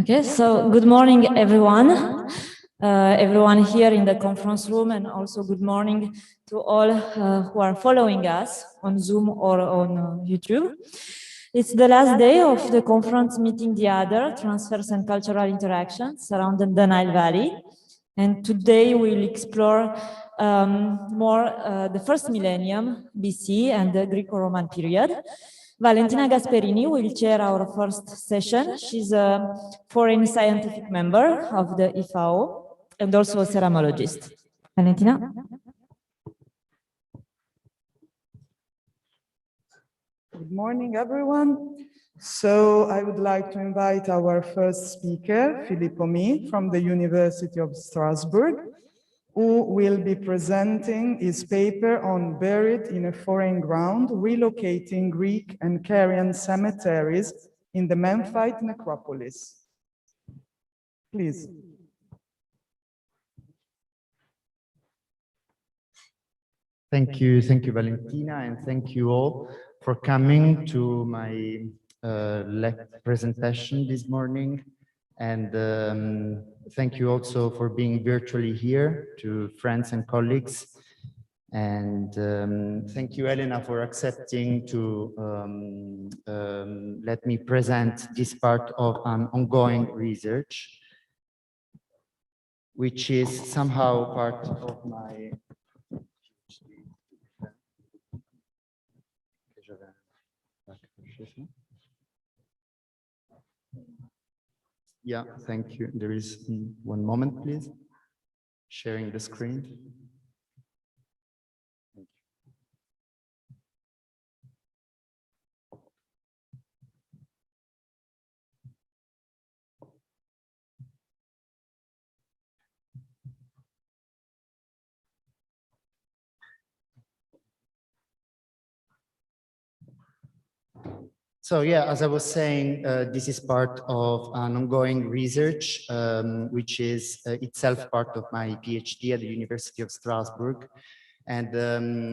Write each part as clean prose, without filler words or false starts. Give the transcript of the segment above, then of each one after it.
Okay, so good morning, everyone. Everyone here in the conference room, and also good morning to all who are following us on Zoom or on YouTube. It's the last day of the conference meeting the other, transfers and cultural interactions around the Nile Valley. And today we'll explore more the first millennium BC and the Greco-Roman period. Valentina Gasperini will chair our first session. She's a foreign scientific member of the IFAO and also a ceramologist. Valentina? Good morning, everyone. So I would like to invite our first speaker, Filippo Mi, from the University of Strasbourg, who will be presenting his paper on buried in a foreign ground, relocating Greek and Carian cemeteries in the Memphite necropolis. Please. Thank you, Valentina, and thank you all for coming to my presentation this morning. And thank you also for being virtually here to friends and colleagues. And thank you, Elena, for accepting to let me present this part of an ongoing research, which is somehow part of my Yeah, thank you. There is one moment, please. Sharing the screen. Thank you. So yeah, as I was saying, this is part of an ongoing research, which is itself part of my PhD at the University of Strasbourg. And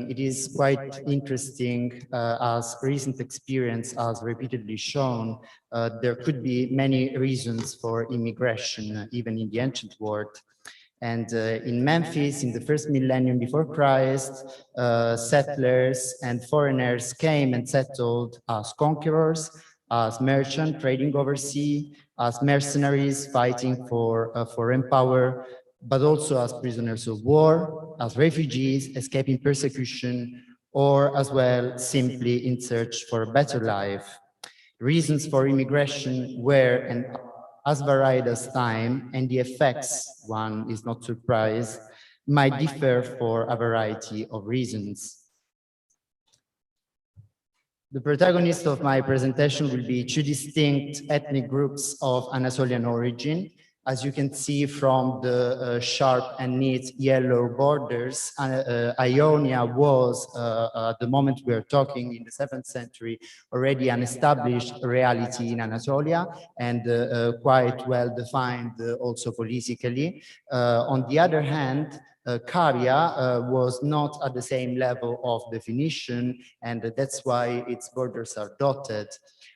it is quite interesting, as recent experience has repeatedly shown, there could be many reasons for immigration, even in the ancient world. And in Memphis, in the first millennium before Christ, settlers and foreigners came and settled as conquerors, as merchants trading overseas, as mercenaries fighting for foreign power, but also as prisoners of war, as refugees escaping persecution, or as well simply in search for a better life. Reasons for immigration were and as varied as time, and the effects, one is not surprised, might differ for a variety of reasons. The protagonist of my presentation will be two distinct ethnic groups of Anatolian origin. As you can see from the sharp and neat yellow borders, Ionia was, at the moment we are talking, in the 7th century, already an established reality in Anatolia and quite well defined also politically. On the other hand, Caria was not at the same level of definition, and that's why its borders are dotted.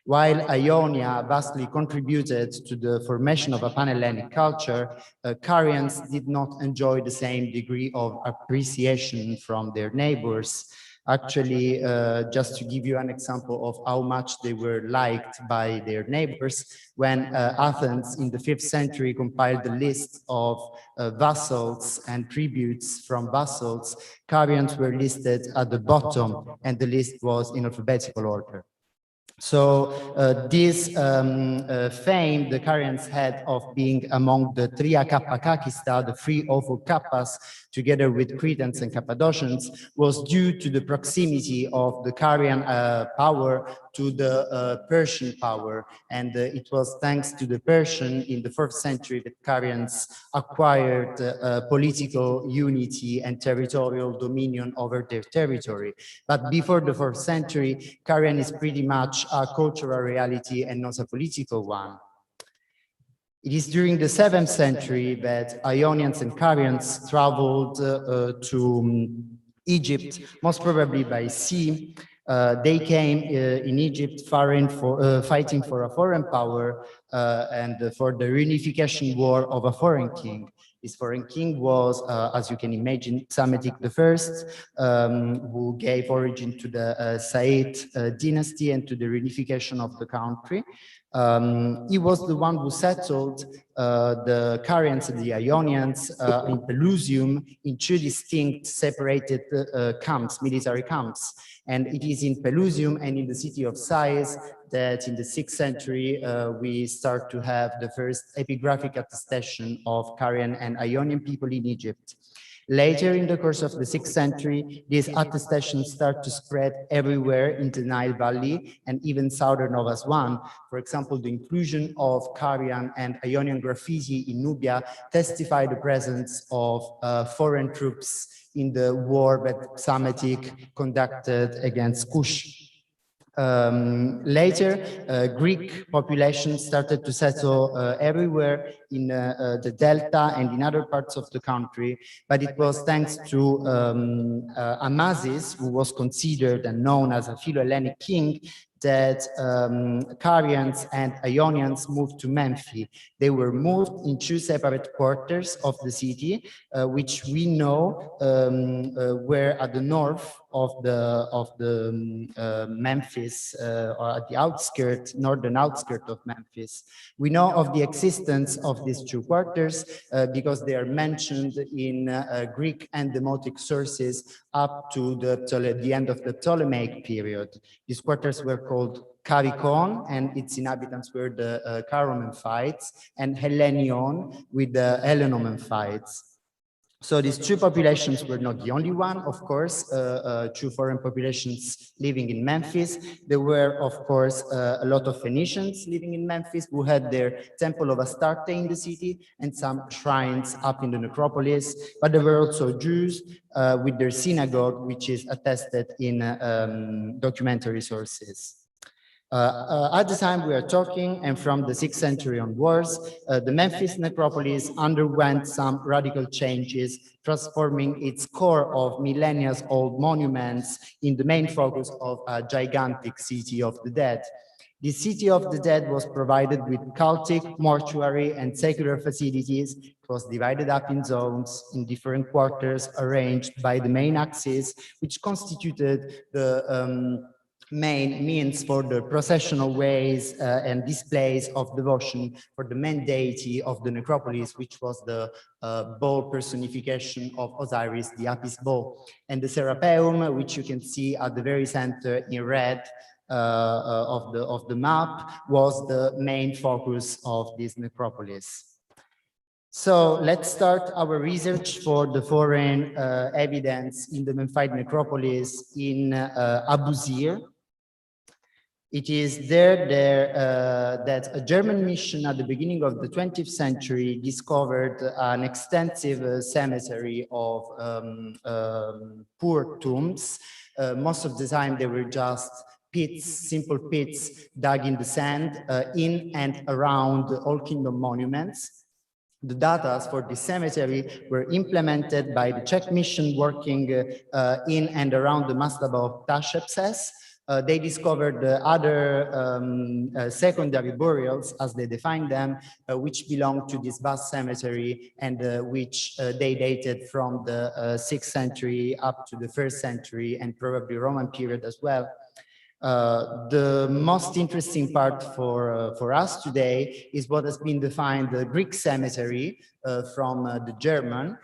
While Ionia vastly contributed to the formation of a Pan-Hellenic culture, Carians did not enjoy the same degree of appreciation from their neighbors. Actually, just to give you an example of how much they were liked by their neighbors, when Athens in the 5th century compiled the list of vassals and tributes from vassals, Carians were listed at the bottom, and the list was in alphabetical order. So this fame the Carians had of being among the Tria Kappa Kakista, the 3 awful Kappas, together with Cretans and Cappadocians, was due to the proximity of the Carian power to the Persian power. And it was thanks to the Persian in the 4th century that Carians acquired political unity and territorial dominion over their territory. But before the 4th century, Carian is pretty much a cultural reality and not a political one. It is during the 7th century that Ionians and Carians traveled to Egypt, most probably by sea. They came in Egypt fighting for a foreign power and for the reunification war of a foreign king. This foreign king was, as you can imagine, Psametic I, who gave origin to the Said dynasty and to the reunification of the country. He was the one who settled the Carians and the Ionians in Pelusium in 2 distinct separated camps, military camps. And it is in Pelusium and in the city of Sais that in the 6th century we start to have the first epigraphic attestation of Carian and Ionian people in Egypt. Later in the course of the 6th century, these attestations start to spread everywhere in the Nile Valley and even southern of Aswan. For example, the inclusion of Carian and Ionian graffiti in Nubia testify the presence of foreign troops in the war that Psametic conducted against Kush. Later, Greek populations started to settle everywhere in the Delta and in other parts of the country, but it was thanks to Amasis, who was considered and known as a Philo-Hellenic king, that Carians and Ionians moved to Memphis. They were moved in 2 separate quarters of the city, which we know were at the north of the Memphis, or at the northern outskirts of Memphis. We know of the existence of these 2 quarters because they are mentioned in Greek and Demotic sources up to the end of the Ptolemaic period. These quarters were called Caricon, and its inhabitants were the Caromemphites, and Hellenion with the Hellenomemphites. So these 2 populations were not the only one, of course, 2 foreign populations living in Memphis. There were, of course, a lot of Phoenicians living in Memphis who had their temple of Astarte in the city and some shrines up in the necropolis. But there were also Jews with their synagogue, which is attested in documentary sources. At the time we are talking, and from the 6th century onwards, the Memphis necropolis underwent some radical changes, transforming its core of millennia-old monuments in the main focus of a gigantic city of the dead. The city of the dead was provided with cultic, mortuary, and secular facilities. It was divided up in zones, in different quarters, arranged by the main axis, which constituted the main means for the processional ways and displays of devotion for the main deity of the necropolis, which was the bull personification of Osiris, the Apis bull. And the Serapeum, which you can see at the very center in red of the map, was the main focus of this necropolis. So let's start our research for the foreign evidence in the Memphite necropolis in Abu Zir. It is there that a German mission at the beginning of the 20th century discovered an extensive cemetery of poor tombs. Most of the time they were just pits, simple pits dug in the sand in and around the Old Kingdom monuments. The data for this cemetery were implemented by the Czech mission working in and around the mastaba of Tashepses. They discovered other secondary burials, as they defined them, which belonged to this vast cemetery and which they dated from the 6th century up to the 1st century and probably Roman period as well. The most interesting part for us today is what has been defined the Greek cemetery from the German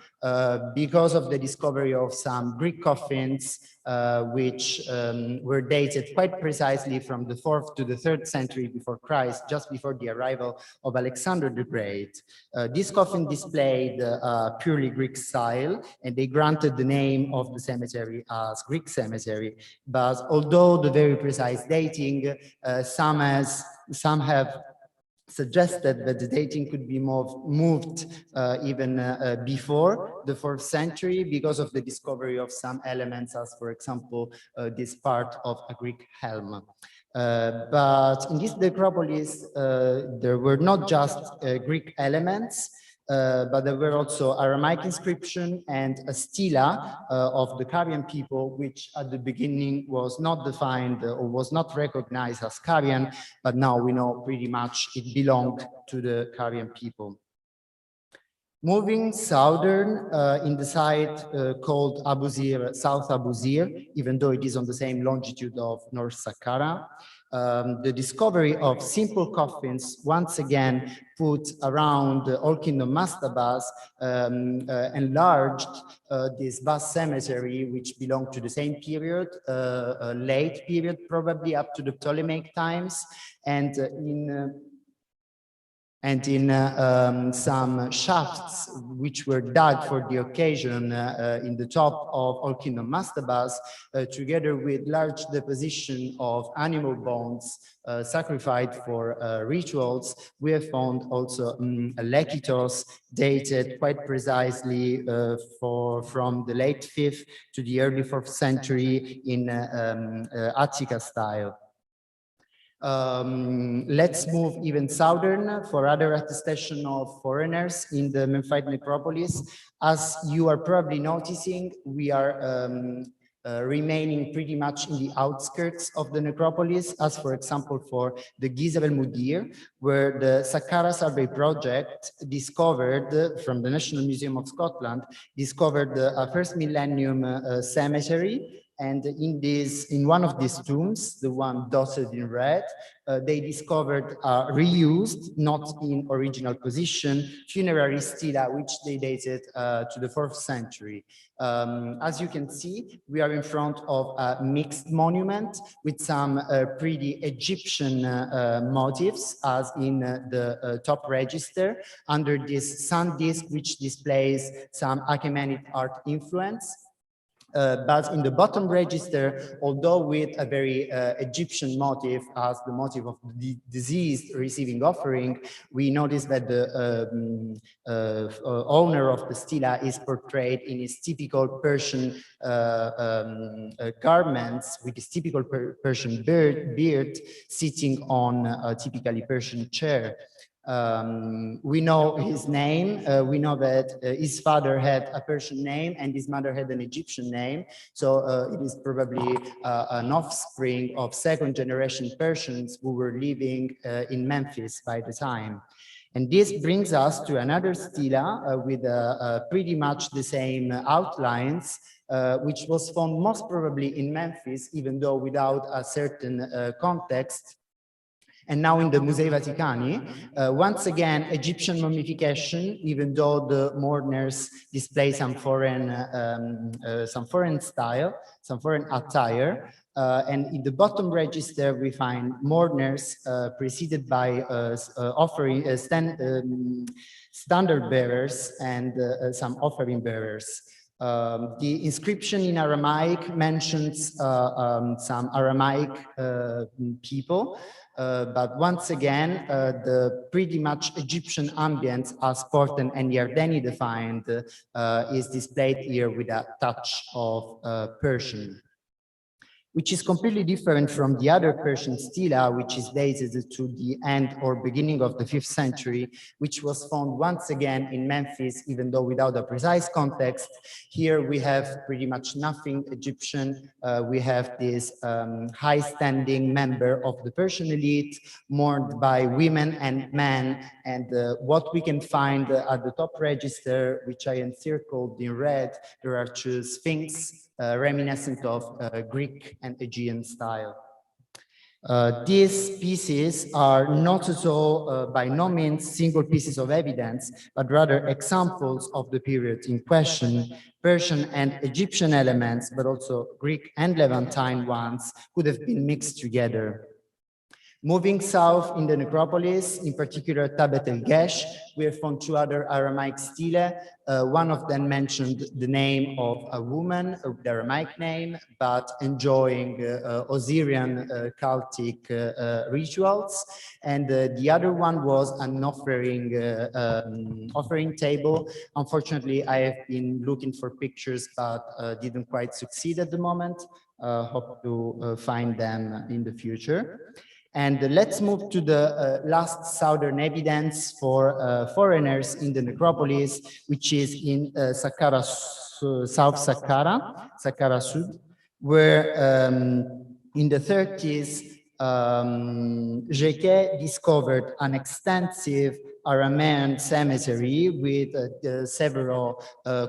because of the discovery of some Greek coffins which were dated quite precisely from the 4th to the 3rd century before Christ, just before the arrival of Alexander the Great. This coffin displayed a purely Greek style, and they granted the name of the cemetery as Greek cemetery. But although the very precise dating, some have suggested that the dating could be moved even before the 4th century because of the discovery of some elements, as for example, this part of a Greek helm. But in this necropolis, there were not just Greek elements, but there were also Aramaic inscription and a stela of the Carian people, which at the beginning was not defined or was not recognized as Carian, but now we know pretty much it belonged to the Carian people. Moving southern in the site called Abusir, South Abusir, even though it is on the same longitude of North Saqqara, the discovery of simple coffins once again put around the Old Kingdom mastabas enlarged this vast cemetery, which belonged to the same period, late period probably up to the Ptolemaic times, and in some shafts which were dug for the occasion in the top of Old Kingdom mastabas, together with large deposition of animal bones sacrificed for rituals, we have found also a lekythos dated quite precisely from the late 5th to the early 4th century in Attica style. Let's move even southern for other attestation of foreigners in the Memphite necropolis. As you are probably noticing, we are remaining pretty much in the outskirts of the necropolis, as for example for the Giza El Mudir, where the Saqqara Survey Project discovered, from the National Museum of Scotland, discovered a first millennium cemetery. And in one of these tombs, the one dotted in red, they discovered reused, not in original position, funerary stela, which they dated to the 4th century. As you can see, we are in front of a mixed monument with some pretty Egyptian motifs, as in the top register, under this sun disk, which displays some Achaemenid art influence. But in the bottom register, although with a very Egyptian motif as the motif of the deceased receiving offering, we notice that the owner of the stela is portrayed in his typical Persian garments, with his typical Persian beard, sitting on a typically Persian chair. We know his name. We know that his father had a Persian name and his mother had an Egyptian name. So it is probably an offspring of second-generation Persians who were living in Memphis by the time. And this brings us to another stela with pretty much the same outlines, which was found most probably in Memphis, even though without a certain context. And now in the Musei Vaticani, once again, Egyptian mummification, even though the mourners display some foreign style, some foreign attire. And in the bottom register, we find mourners preceded by standard bearers and some offering bearers. The inscription in Aramaic mentions some Aramaic people. But once again, the pretty much Egyptian ambience, as Porten and Yardeni defined, is displayed here with a touch of Persian, which is completely different from the other Persian stela, which is dated to the end or beginning of the 5th century, which was found once again in Memphis, even though without a precise context. Here we have pretty much nothing Egyptian. We have this high-standing member of the Persian elite, mourned by women and men. And what we can find at the top register, which I encircled in red, there are two sphinx, reminiscent of Greek and Aegean style. These pieces are not at all, by no means, single pieces of evidence, but rather examples of the period in question. Persian and Egyptian elements, but also Greek and Levantine ones, could have been mixed together. Moving south in the necropolis, in particular Tabet el-Gesh, we have found two other Aramaic stelae. One of them mentioned the name of a woman, the Aramaic name, but enjoying Osirian cultic rituals. And the other one was an offering table. Unfortunately, I have been looking for pictures, but didn't quite succeed at the moment. Hope to find them in the future. And let's move to the last southern evidence for foreigners in the necropolis, which is in Saqqara, South Saqqara, Saqqara Sud, where in the 30s, Jeke discovered an extensive Aramean cemetery with several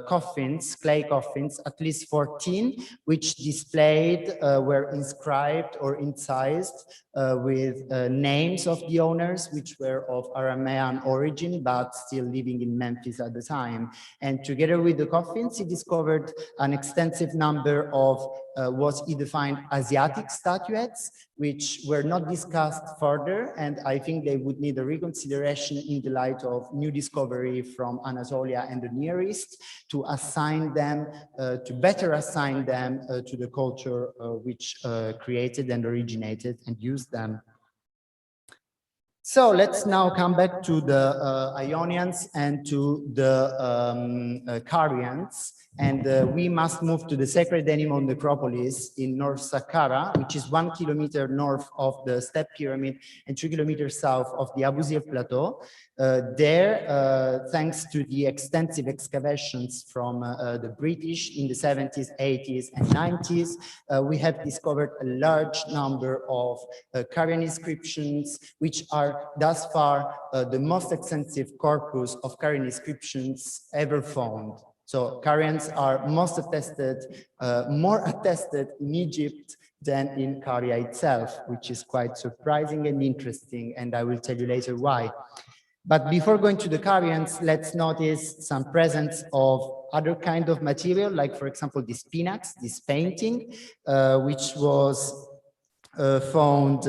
coffins, clay coffins, at least 14, which displayed, were inscribed or incised with names of the owners, which were of Aramean origin, but still living in Memphis at the time. And together with the coffins, he discovered an extensive number of what he defined Asiatic statuettes, which were not discussed further, and I think they would need a reconsideration in the light of new discovery from Anatolia and the Near East to assign them, to better assign them to the culture which created and originated and used them. So let's now come back to the Ionians and to the Carians. And we must move to the sacred animal necropolis in North Saqqara, which is 1 kilometer north of the Step Pyramid and 2 kilometers south of the Abu Sir Plateau. There, thanks to the extensive excavations from the British in the 70s, 80s, and 90s, we have discovered a large number of Carian inscriptions, which are thus far the most extensive corpus of Carian inscriptions ever found. So Carians are most attested, more attested in Egypt than in Caria itself, which is quite surprising and interesting, and I will tell you later why. But before going to the Carians, let's notice some presence of other kind of material, like for example, this pinax, this painting, which was found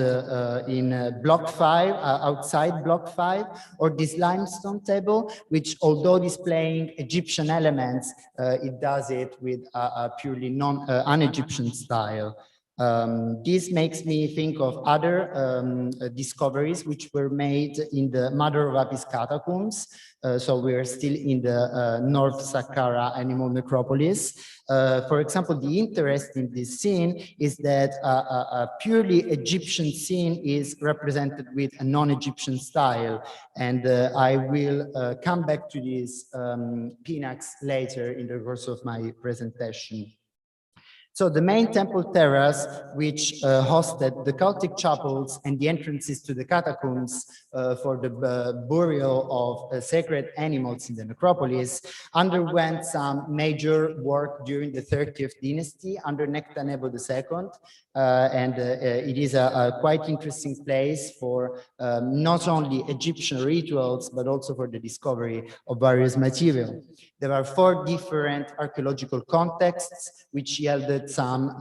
in block 5, outside block 5, or this limestone table, which although displaying Egyptian elements, it does it with a purely un-Egyptian style. This makes me think of other discoveries which were made in the Mother of Apis catacombs. So we are still in the North Saqqara animal necropolis. For example, the interest in this scene is that a purely Egyptian scene is represented with a non-Egyptian style. And I will come back to this pinax later in the course of my presentation. So the main temple terrace, which hosted the cultic chapels and the entrances to the catacombs for the burial of sacred animals in the necropolis, underwent some major work during the 30th dynasty under Nectanebo II. And it is a quite interesting place for not only Egyptian rituals, but also for the discovery of various material. There are 4 different archaeological contexts which yielded some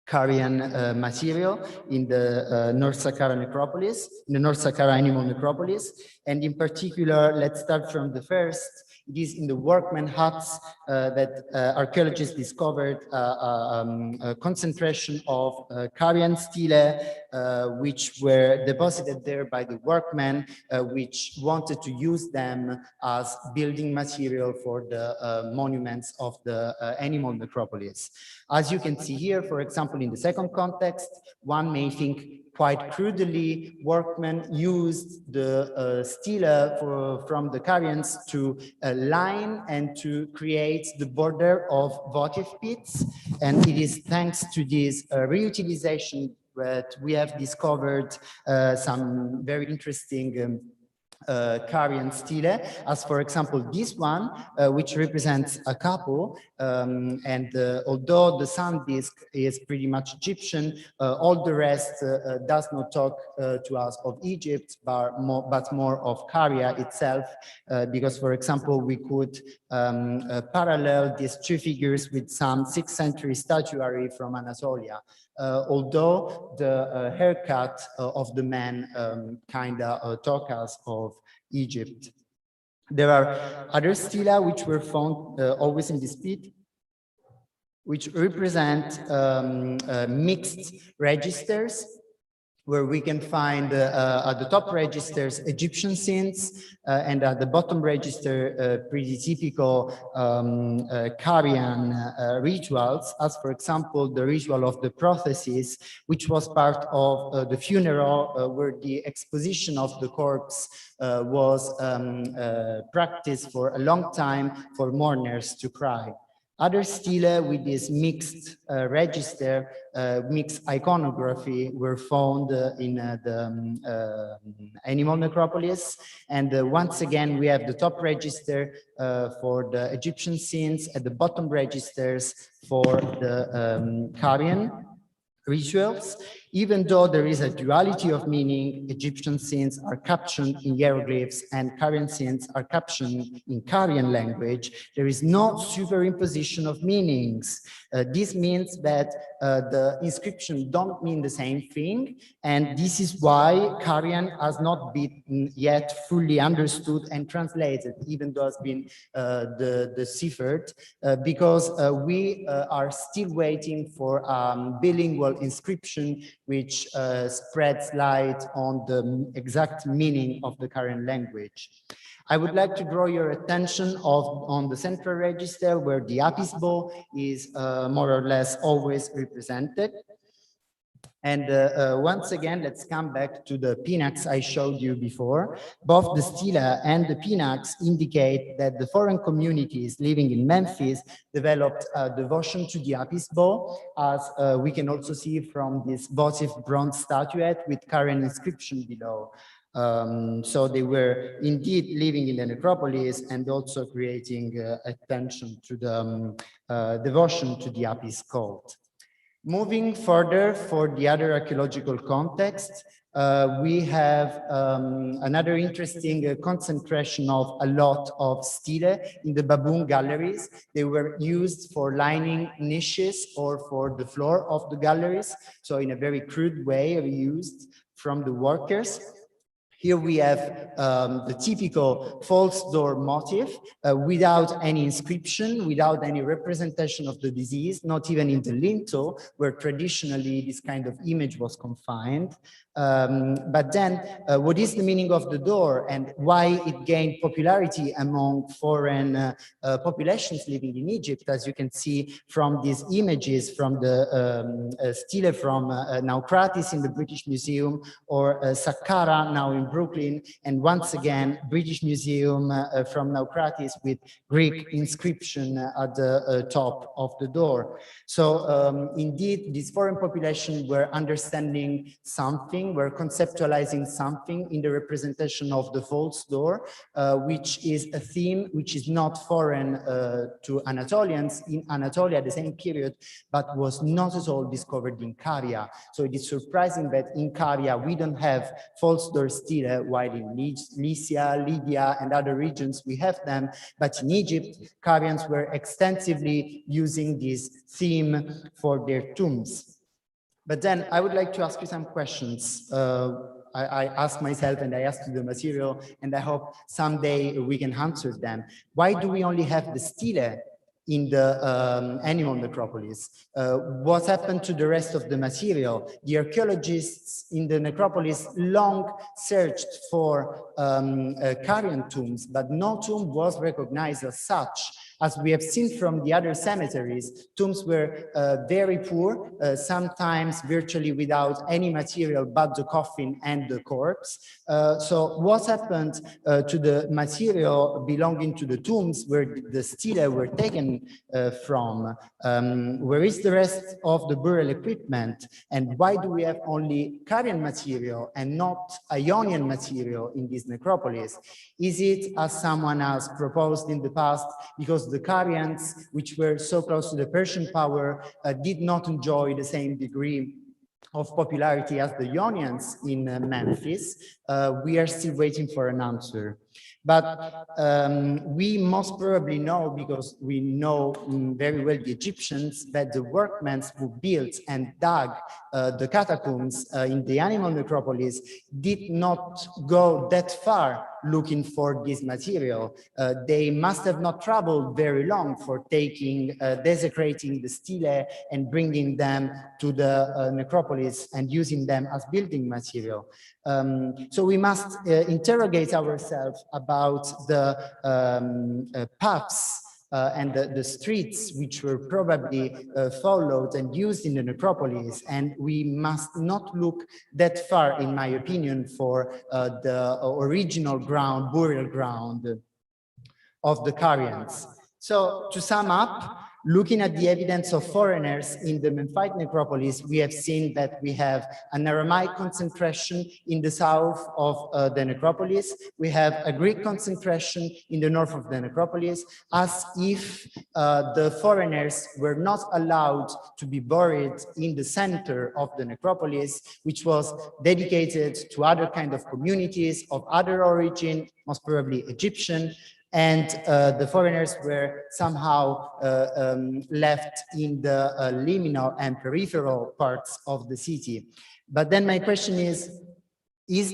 Carian material in the North Saqqara necropolis, in the North Saqqara animal necropolis. And in particular, let's start from the first. It is in the workman huts that archaeologists discovered a concentration of Carian stelae, which were deposited there by the workmen, which wanted to use them as building material for the monuments of the animal necropolis. As you can see here, for example, in the second context, one may think quite crudely, workmen used the stela from the Carians to line and to create the border of votive pits. And it is thanks to this reutilization that we have discovered some very interesting Carian stele, as for example this one, which represents a couple, and although the sun disk is pretty much Egyptian, all the rest does not talk to us of Egypt, but more of Caria itself, because, for example, we could parallel these two figures with some 6th century statuary from Anatolia. Although the haircut of the man kind of talk us of Egypt. There are other stela which were found always in this pit, which represent mixed registers, where we can find at the top registers Egyptian scenes, and at the bottom register pretty typical Carian rituals, as for example the ritual of the prothesis, which was part of the funeral, where the exposition of the corpse was practiced for a long time for mourners to cry. Other stele with this mixed register, mixed iconography, were found in the animal necropolis. And once again, we have the top register for the Egyptian scenes, at the bottom registers for the Carian rituals. Even though there is a duality of meaning, Egyptian scenes are captioned in hieroglyphs and Carian scenes are captioned in Carian language, there is no superimposition of meanings. This means that the inscription don't mean the same thing, and this is why Carian has not been yet fully understood and translated, even though it's been deciphered, because we are still waiting for bilingual inscription which spreads light on the exact meaning of the Carian language. I would like to draw your attention on the central register, where the Apis bow is more or less always represented. And once again, let's come back to the pinax I showed you before. Both the stela and the pinax indicate that the foreign communities living in Memphis developed a devotion to the Apis bow, as we can also see from this votive bronze statuette with Carian inscription below. So they were indeed living in the necropolis and also creating attention to the devotion to the Apis cult. Moving further for the other archaeological context, we have another interesting concentration of a lot of stele in the baboon galleries. They were used for lining niches or for the floor of the galleries. So in a very crude way, reused from the workers. Here we have the typical false door motif without any inscription, without any representation of the disease, not even in the lintel, where traditionally this kind of image was confined. But then what is the meaning of the door and why it gained popularity among foreign populations living in Egypt? As you can see from these images from the stele from Naucratis in the British Museum, or Saqqara now in Brooklyn, and once again British Museum from Naucratis with Greek inscription at the top of the door. So indeed, these foreign populations were understanding something, were conceptualizing something in the representation of the false door, which is a theme which is not foreign to Anatolians in Anatolia at the same period, but was not at all discovered in Caria. So it is surprising that in Caria we don't have false door stele, while in Lycia, Lydia, and other regions we have them. But in Egypt, Carians were extensively using this theme for their tombs. But then I would like to ask you some questions. I asked myself and I asked the material, and I hope someday we can answer them. Why do we only have the stele in the animal necropolis? What happened to the rest of the material? The archaeologists in the necropolis long searched for Carian tombs, but no tomb was recognized as such. As we have seen from the other cemeteries, tombs were very poor, sometimes virtually without any material but the coffin and the corpse. So what happened to the material belonging to the tombs where the stelae were taken from? Where is the rest of the burial equipment? And why do we have only Carian material and not Ionian material in this necropolis? Is it, as someone else proposed in the past, because the Carians, which were so close to the Persian power, did not enjoy the same degree of popularity as the Ionians in Memphis? We are still waiting for an answer. But we most probably know, because we know very well the Egyptians, that the workmen who built and dug the catacombs in the animal necropolis did not go that far looking for this material. They must have not traveled very long for taking, desecrating the stelae and bringing them to the necropolis and using them as building material. So we must interrogate ourselves about the paths and the streets which were probably followed and used in the necropolis, and we must not look that far, in my opinion, for the original ground, burial ground of the Carians. So to sum up, looking at the evidence of foreigners in the Memphite necropolis, we have seen that we have an Aramaic concentration in the south of the necropolis. We have a Greek concentration in the north of the necropolis, as if the foreigners were not allowed to be buried in the center of the necropolis, which was dedicated to other kind of communities of other origin, most probably Egyptian, and the foreigners were somehow left in the liminal and peripheral parts of the city. But then my question is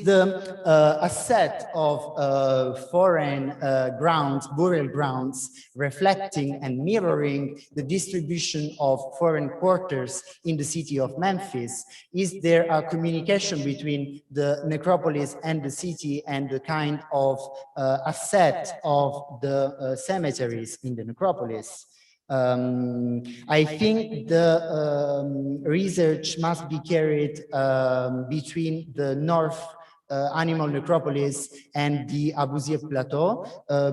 the asset of foreign grounds, burial grounds, reflecting and mirroring the distribution of foreign quarters in the city of Memphis? Is there a communication between the necropolis and the city and the kind of asset of the cemeteries in the necropolis? I think the research must be carried between the north animal necropolis and the Abu Zir Plateau,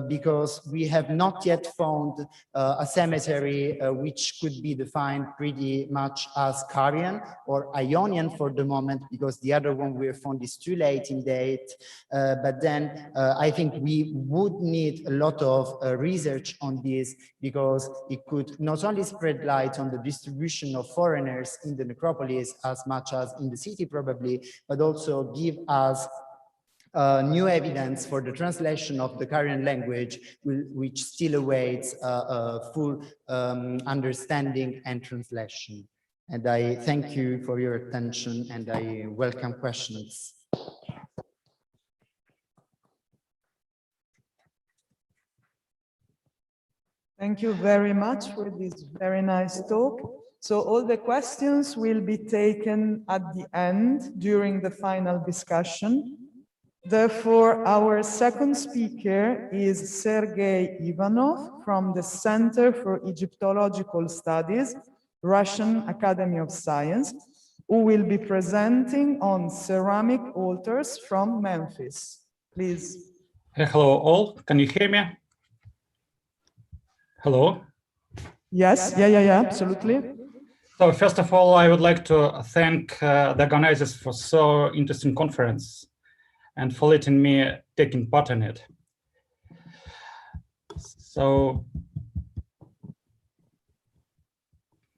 because we have not yet found a cemetery which could be defined pretty much as Carian or Ionian for the moment, because the other one we have found is too late in date. But then I think we would need a lot of research on this, because it could not only spread light on the distribution of foreigners in the necropolis as much as in the city probably, but also give us new evidence for the translation of the Carian language, which still awaits full understanding and translation. And I thank you for your attention, and I welcome questions. Thank you very much for this very nice talk. So all the questions will be taken at the end during the final discussion. Therefore, our second speaker is Sergei Ivanov from the Center for Egyptological Studies, Russian Academy of Science, who will be presenting on ceramic altars from Memphis. Please. Hello all, can you hear me? Hello? Yes, yeah, absolutely. So first of all, I would like to thank the organizers for so interesting conference and for letting me taking part in it. So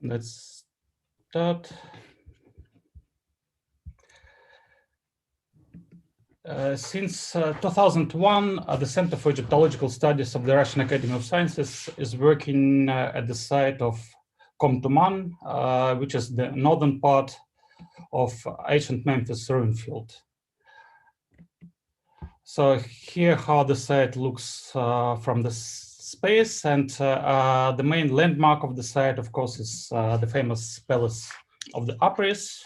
let's start. Since 2001, the Center for Egyptological Studies of the Russian Academy of Sciences is working at the site of Komtuman, which is the northern part of ancient Memphis ruin field. So here how the site looks from the space, and the main landmark of the site, of course, is the famous Palace of the Apres,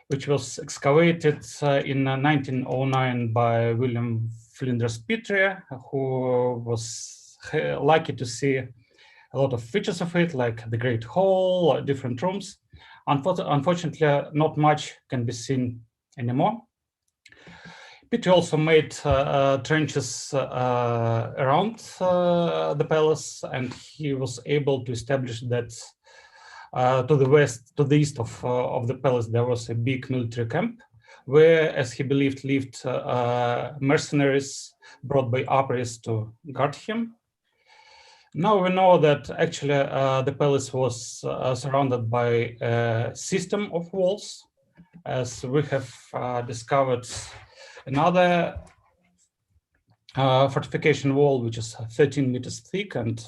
which was excavated in 1909 by William Flinders Petrie, who was lucky to see a lot of features of it, like the Great Hall, different rooms. Unfortunately, not much can be seen anymore. Peter also made trenches around the palace, and he was able to establish that to the east of the palace, there was a big military camp where, as he believed, lived mercenaries brought by Apries to guard him. Now we know that actually the palace was surrounded by a system of walls, as we have discovered another fortification wall, which is 13 meters thick and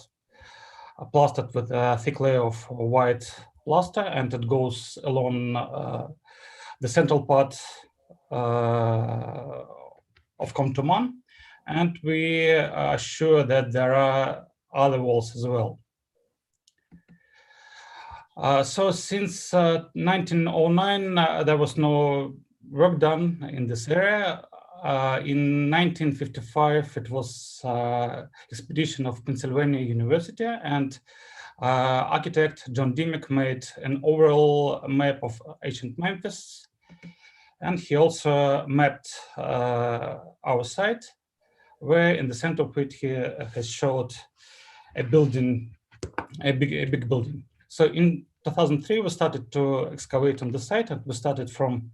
plastered with a thick layer of white plaster, and it goes along the central part of Komtuman. And we are sure that there are other walls as well. So since 1909, there was no work done in this area. In 1955, it was expedition of Pennsylvania University, and architect John Dimmick made an overall map of ancient Memphis. And he also mapped our site, where in the center of it he has showed a building, a big building. So in 2003, we started to excavate on the site, and we started from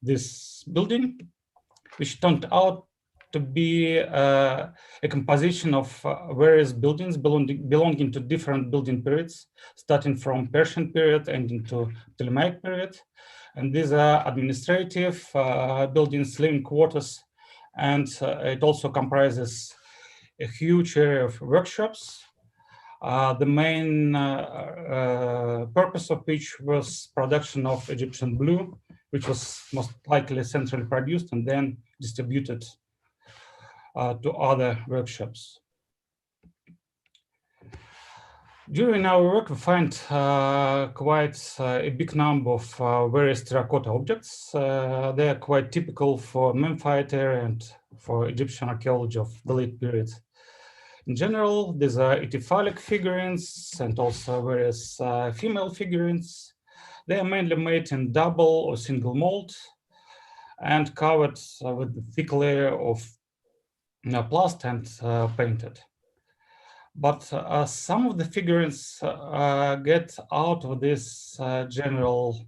this building, which turned out to be a composition of various buildings belonging to different building periods, starting from Persian period and into Ptolemaic period. And these are administrative buildings, living quarters, and it also comprises a huge area of workshops. The main purpose of which was production of Egyptian blue, which was most likely centrally produced and then distributed to other workshops. During our work, we find quite a big number of various terracotta objects. They are quite typical for Memphite area and for Egyptian archaeology of the late period. In general, these are epiphalic figurines and also various female figurines. They are mainly made in double or single mold and covered with a thick layer of plaster and painted. But some of the figurines get out of this general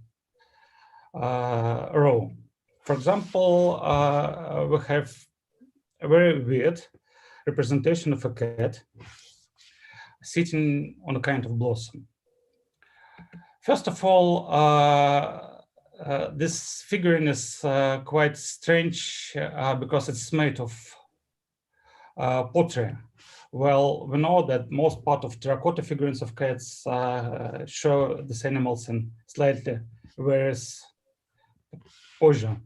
row. For example, we have a very weird representation of a cat sitting on a kind of blossom. First of all, this figurine is quite strange because it's made of pottery. Well, we know that most part of terracotta figurines of cats show these animals in slightly various posture.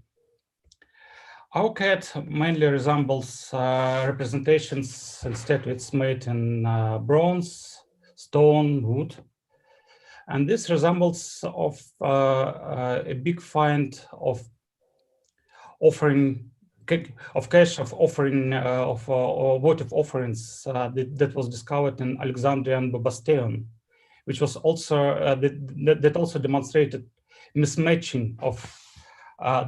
Our cat mainly resembles representations and statuettes made in bronze, stone, wood. And this resembles of a big find of offering of cache of offering of votive offerings that was discovered in Alexandrian Babastion, which was also that also demonstrated mismatching of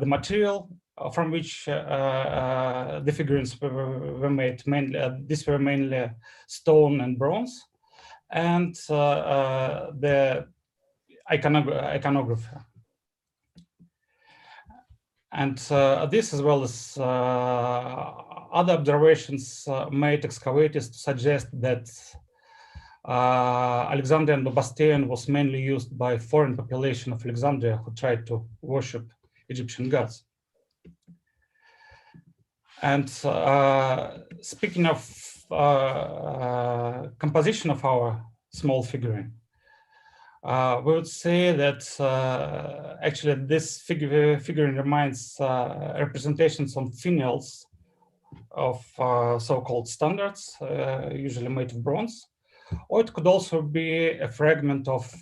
the material from which the figurines were made. These were mainly stone and bronze, and the iconographer. And this, as well as other observations, made excavators to suggest that Alexandrian Babastion was mainly used by foreign population of Alexandria who tried to worship Egyptian gods. And speaking of composition of our small figurine, we would say that actually this figurine reminds representations on finials of so-called standards, usually made of bronze, or it could also be a fragment of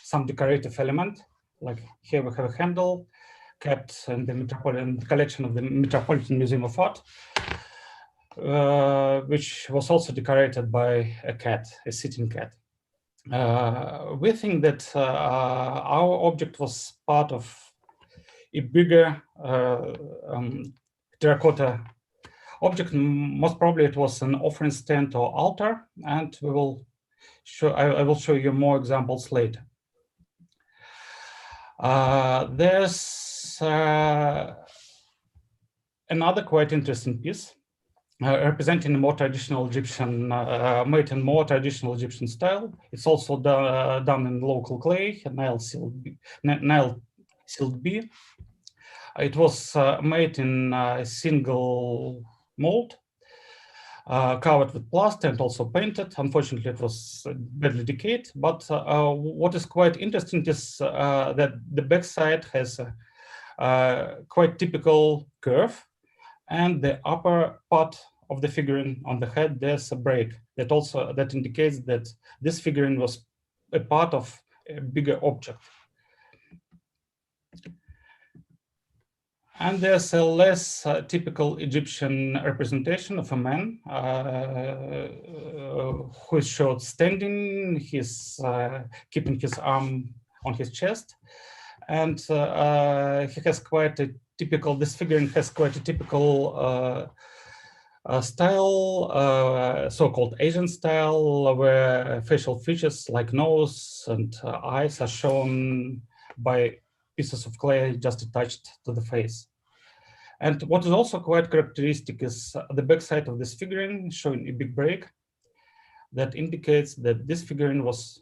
some decorative element, like here we have a handle kept in the collection of the Metropolitan Museum of Art. which was also decorated by a cat, a sitting cat. We think that our object was part of a bigger terracotta object. Most probably it was an offering stand or altar, and we will show. I will show you more examples later. There's another quite interesting piece representing a more traditional Egyptian, made in more traditional Egyptian style. It's also done in local clay, Nile sealed B. It was made in a single mold, covered with plaster and also painted. Unfortunately, it was badly decayed. But what is quite interesting is that the backside has a quite typical curve, and the upper part of the figurine on the head, there's a break that indicates that this figurine was a part of a bigger object. And there's a less typical Egyptian representation of a man who is showed standing, he's keeping his arm on his chest, and he has quite a typical, this figurine has quite a typical style, so-called Asian style, where facial features like nose and eyes are shown by pieces of clay just attached to the face. And what is also quite characteristic is the backside of this figurine showing a big break that indicates that this figurine was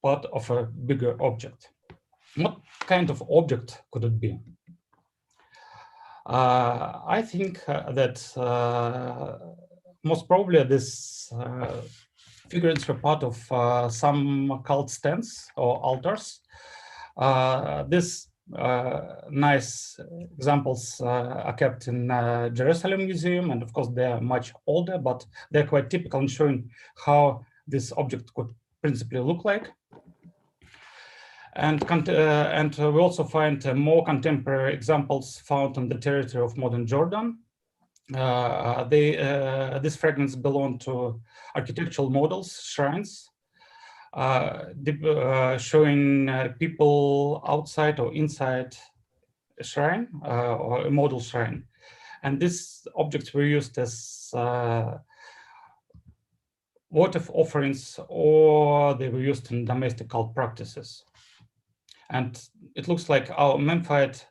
part of a bigger object. What kind of object could it be? I think that most probably this figurines were part of some cult stands or altars. These nice examples are kept in Jerusalem Museum, and of course they are much older, but they're quite typical in showing how this object could principally look like. And we also find more contemporary examples found on the territory of modern Jordan. These fragments belong to architectural models, shrines, showing people outside or inside a shrine or a model shrine. And these objects were used as votive offerings, or they were used in domestic cult practices. And it looks like our Memphite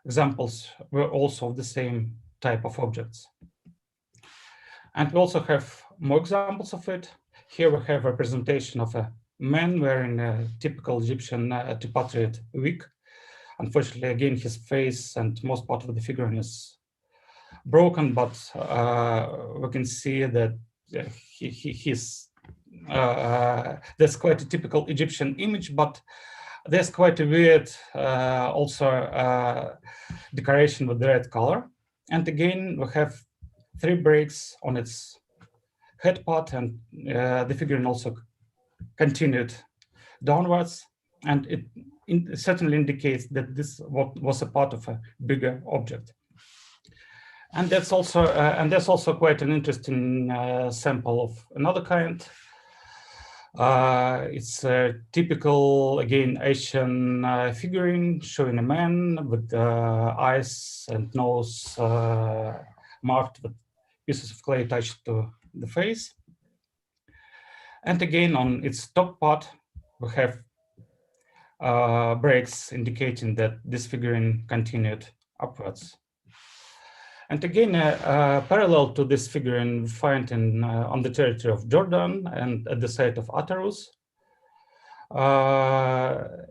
examples were also of the same type of objects. And we also have more examples of it. Here we have a representation of a man wearing a typical Egyptian tripartite wig. Unfortunately, again, his face and most part of the figurine is broken, but we can see that there's quite a typical Egyptian image, but there's quite a weird also decoration with the red color. And again, we have 3 breaks on its head part, and the figurine also continued downwards. And it certainly indicates that this was a part of a bigger object. And that's also quite an interesting sample of another kind. It's a typical, again, Asian figurine showing a man with eyes and nose marked with pieces of clay attached to the face. And again, on its top part, we have breaks indicating that this figurine continued upwards. And again, parallel to this figurine we find on the territory of Jordan and at the site of Atarus.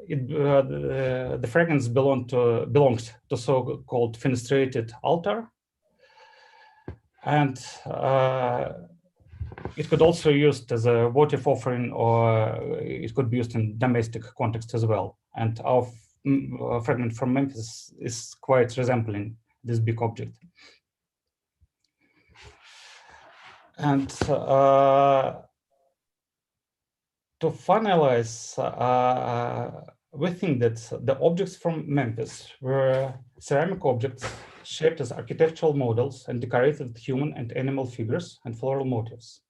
The fragments belonged to so-called fenestrated altar. And it could also be used as a votive offering, or it could be used in domestic context as well. And our fragment from Memphis is quite resembling this big object. And to finalize, we think that the objects from Memphis were ceramic objects shaped as architectural models and decorated with human and animal figures and floral motifs.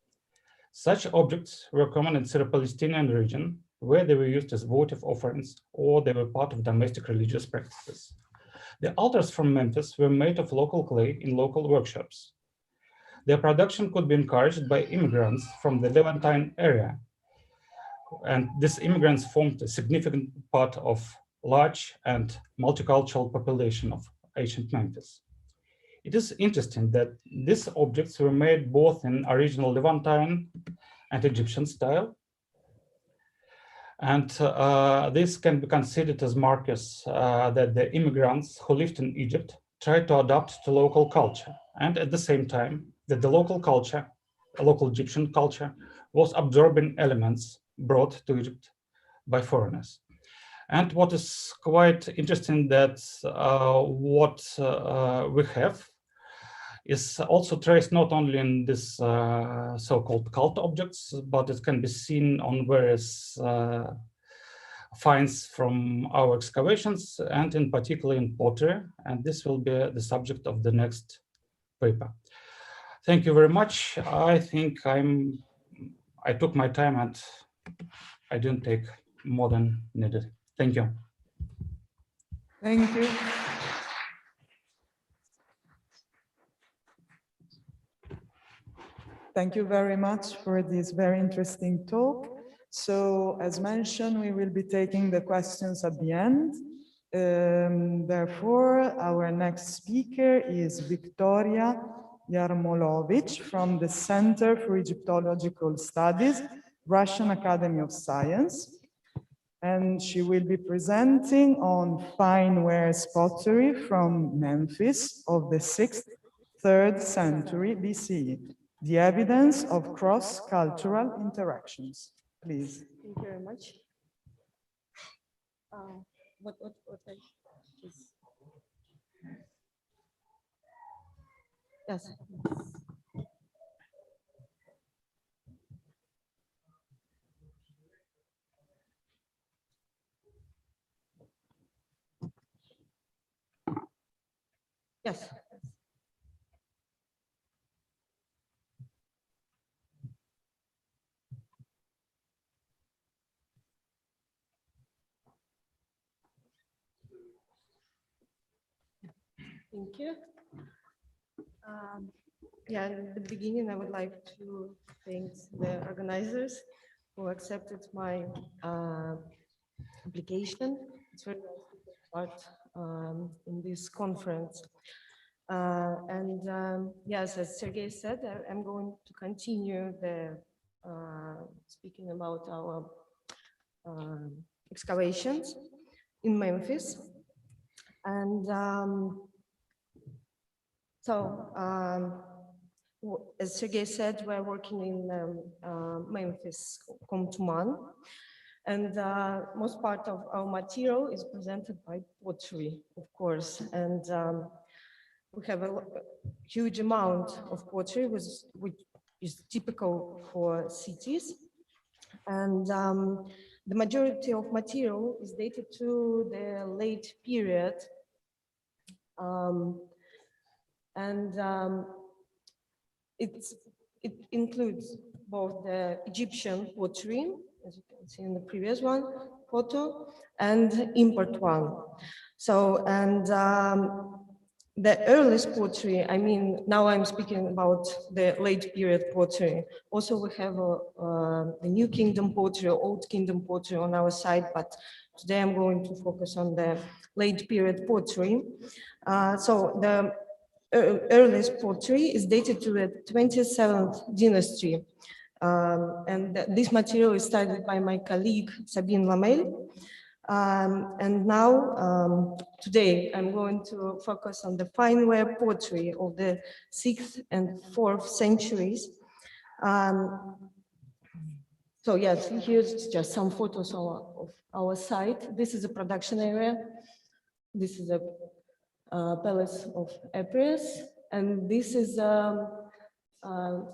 Such objects were common in the Syro-Palestinian region, where they were used as votive offerings or they were part of domestic religious practices. The altars from Memphis were made of local clay in local workshops. Their production could be encouraged by immigrants from the Levantine area, and these immigrants formed a significant part of large and multicultural population of ancient Memphis. It is interesting that these objects were made both in original Levantine and Egyptian style. And this can be considered as markers that the immigrants who lived in Egypt tried to adapt to local culture. And at the same time, that the local culture, local Egyptian culture, was absorbing elements brought to Egypt by foreigners. And what is quite interesting that what we have is also traced not only in this so-called cult objects, but it can be seen on various finds from our excavations and in particular in pottery. And this will be the subject of the next paper. Thank you very much. I think I took my time and I didn't take more than needed. Thank you. Thank you. Thank you very much for this very interesting talk. So as mentioned, we will be taking the questions at the end. Therefore, our next speaker is Victoria Yarmolovic from the Center for Egyptological Studies, Russian Academy of Science. And she will be presenting on fine wares pottery from Memphis of the 6th, 3rd century BCE, the evidence of cross-cultural interactions. Please. Thank you very much. Yes. Yes. Thank you. Yeah, at the beginning, I would like to thank the organizers who accepted my application. It's very nice to take part in this conference. Yes, as Sergei said, I'm going to continue the speaking about our excavations in Memphis. And as Sergei said, we're working in Memphis, Komtuman, and most part of our material is presented by pottery, of course, and we have a huge amount of pottery, which is typical for cities, and the majority of material is dated to the late period, it includes both the Egyptian pottery, as you can see in the previous photo, and import one. So, and the earliest pottery, I mean, now I'm speaking about the late period pottery. Also, we have the New Kingdom pottery, Old Kingdom pottery on our side, but today I'm going to focus on the late period pottery. So the earliest pottery is dated to the 27th dynasty. And this material is studied by my colleague, Sabine Lamel. And now, today, I'm going to focus on the fine ware pottery of the 6th and 4th centuries. So yes, here's just some photos of our site. This is a production area. This is a Palace of Apries, and this is a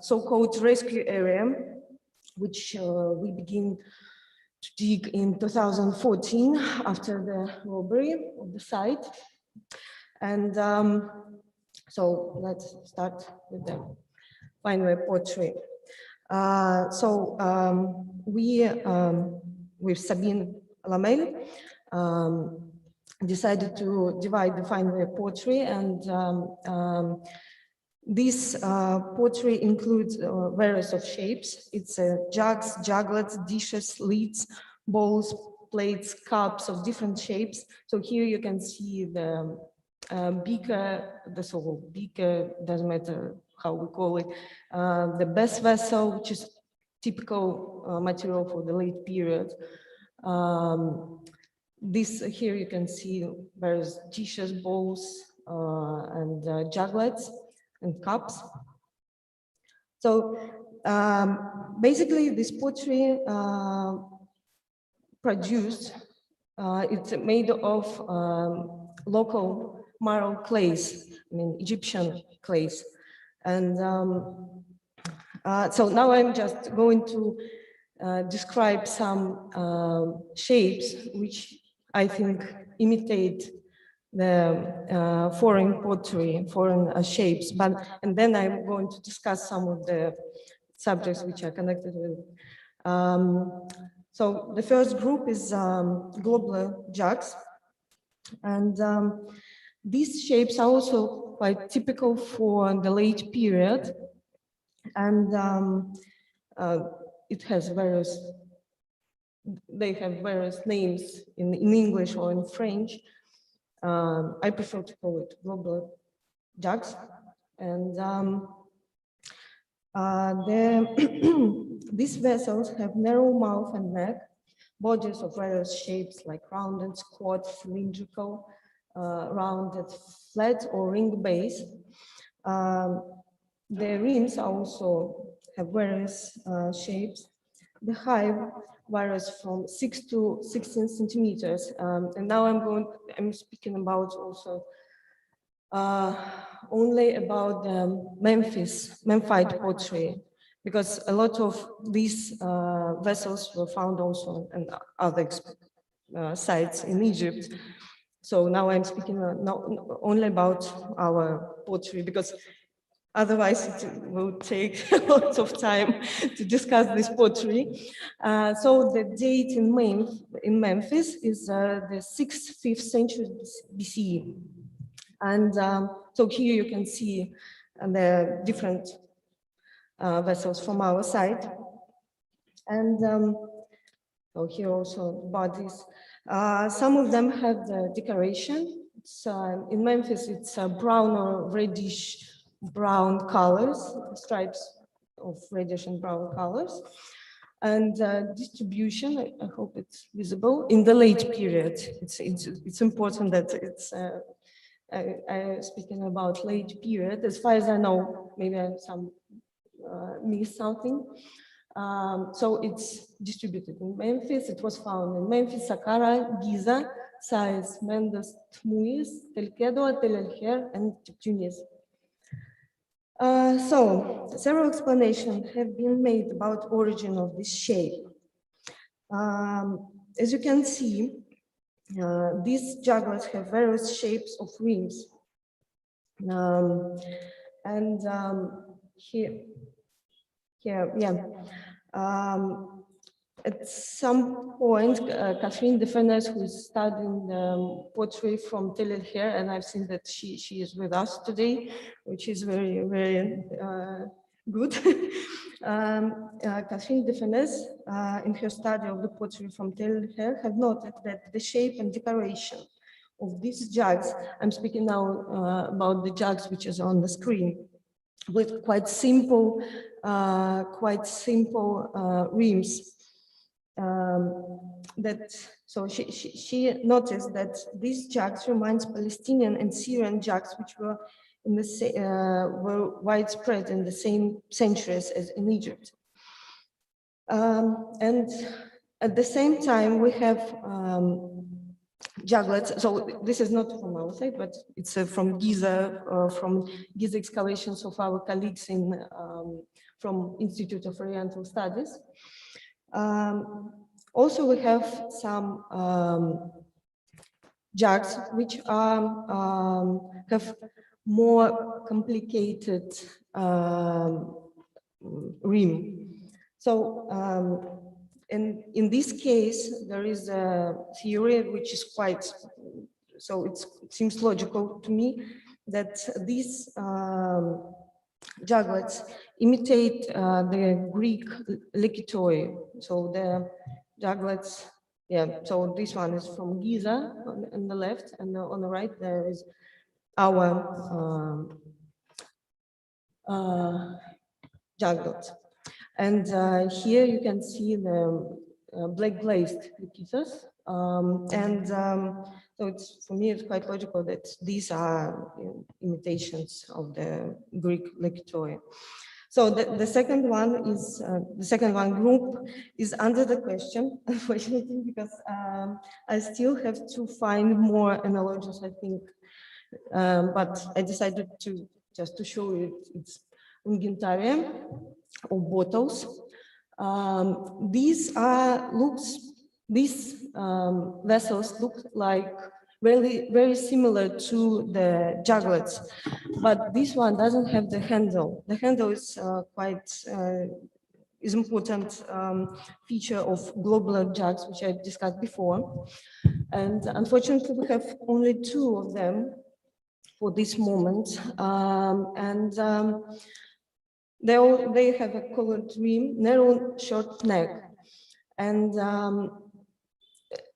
so-called rescue area, which we begin to dig in 2014 after the robbery of the site. And So let's start with the fine ware pottery. We, with Sabine Lamel, decided to divide the fine ware pottery, and this pottery includes various of shapes. It's jugs, juglets, dishes, lids, bowls, plates, cups of different shapes. So here you can see the beaker, the so-called beaker, doesn't matter how we call it, the best vessel, which is typical material for the late period. This here you can see various dishes, bowls, and juglets and cups. So basically this pottery produced, it's made of local marl clays, I mean Egyptian clays. And so now I'm just going to describe some shapes which I think imitate the foreign pottery, foreign shapes, and then I'm going to discuss some of the subjects which are connected with. So the first group is globular jugs, and these shapes are also quite typical for the late period, and it has various, they have various names in English or in French. I prefer to call it globular jugs, and these vessels have narrow mouth and neck, bodies of various shapes like rounded, squat, cylindrical, rounded, flat or ring base. The rims also have various shapes. The height varies from 6 to 16 centimeters. And now I'm speaking about also only about Memphite pottery, because a lot of these vessels were found also in other sites in Egypt. So now I'm speaking not only about our pottery, because otherwise it will take lots of time to discuss this pottery. So the date in Memphis is the 6th, 5th century BCE. And so here you can see the different vessels from our side. And so here also bodies. Some of them have the decoration. In Memphis, it's brown or reddish brown colors, stripes of reddish and brown colors. And distribution, I hope it's visible, in the late period. It's important that it's I'm speaking about late period. As far as I know, maybe I missed something. So it's distributed in Memphis. It was found in Memphis, Saqqara, Giza, Sais, Mendes, Tmuis, Tel Kedo, Tel El Her, and Tunis. So several explanations have been made about origin of this shape. As you can see, these juglets have various shapes of rims. At some point, Catherine Defenez, who is studying pottery from Tel El Her, and I've seen that she is with us today, which is very, very good. Catherine Defenez, in her study of the pottery from Tel El Her, have noted that the shape and decoration of these jugs, I'm speaking now about the jugs which is on the screen, with quite simple rims. So she noticed that these jugs reminds Palestinian and Syrian jugs, which were in the were widespread in the same centuries as in Egypt. And at the same time, we have juglets. So this is not from our side, but it's from Giza excavations of our colleagues in from Institute of Oriental Studies. Also, we have some jugs which are have more complicated rim. So in this case, there is a theory which is quite, so it seems logical to me that these juglets imitate the Greek lekythoi. So the juglets, yeah, so this one is from Giza on the left, and on the right there is our juglet. And here you can see the black glazed lekythos. So it's, for me, it's quite logical that these are imitations of the Greek lekythoi. So the second one is, the second one group is under the question, unfortunately, because I still have to find more analogies, I think. But I decided to just to show you it's Ungentaria or bottles. These vessels look like very similar to the juglets, but this one doesn't have the handle. The handle is is important feature of globular jugs, which I discussed before. And unfortunately, we have only 2 of them for this moment. They have a colored rim, narrow, short neck. And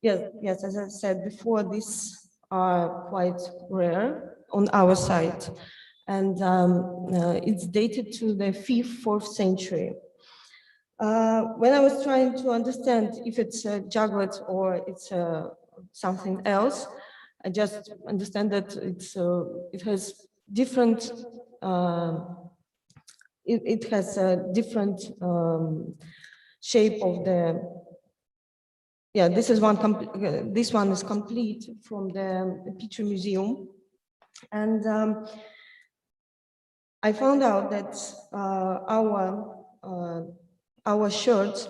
yes, as I said before, these are quite rare on our side. And it's dated to the 5th, 4th century. When I was trying to understand if it's a juglet or it's something else, I just understand that it has different it has a different shape of the. Yeah, this is one. This one is complete from the Petrie Museum, and I found out that our shirts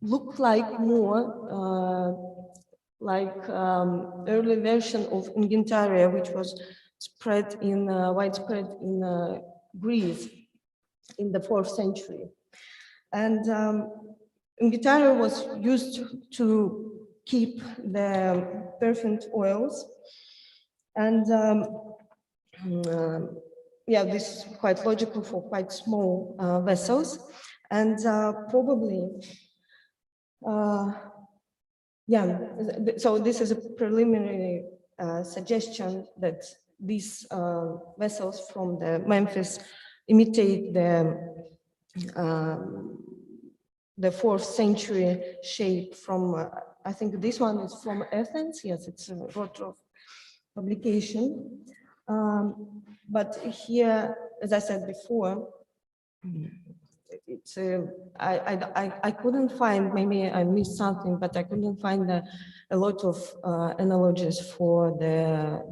look like more like early version of Ungentaria, which was spread in widespread in Greece in the 4th century. And Ungentaria was used to keep the perfumed oils. And yeah, this is quite logical for quite small vessels. And probably, yeah, so this is a preliminary suggestion that these vessels from the Memphis imitate the 4th century shape from, I think this one is from Athens. Yes, it's a Rotrov publication. But here, as I said before, it's I couldn't find, maybe I missed something, but I couldn't find a lot of analogies for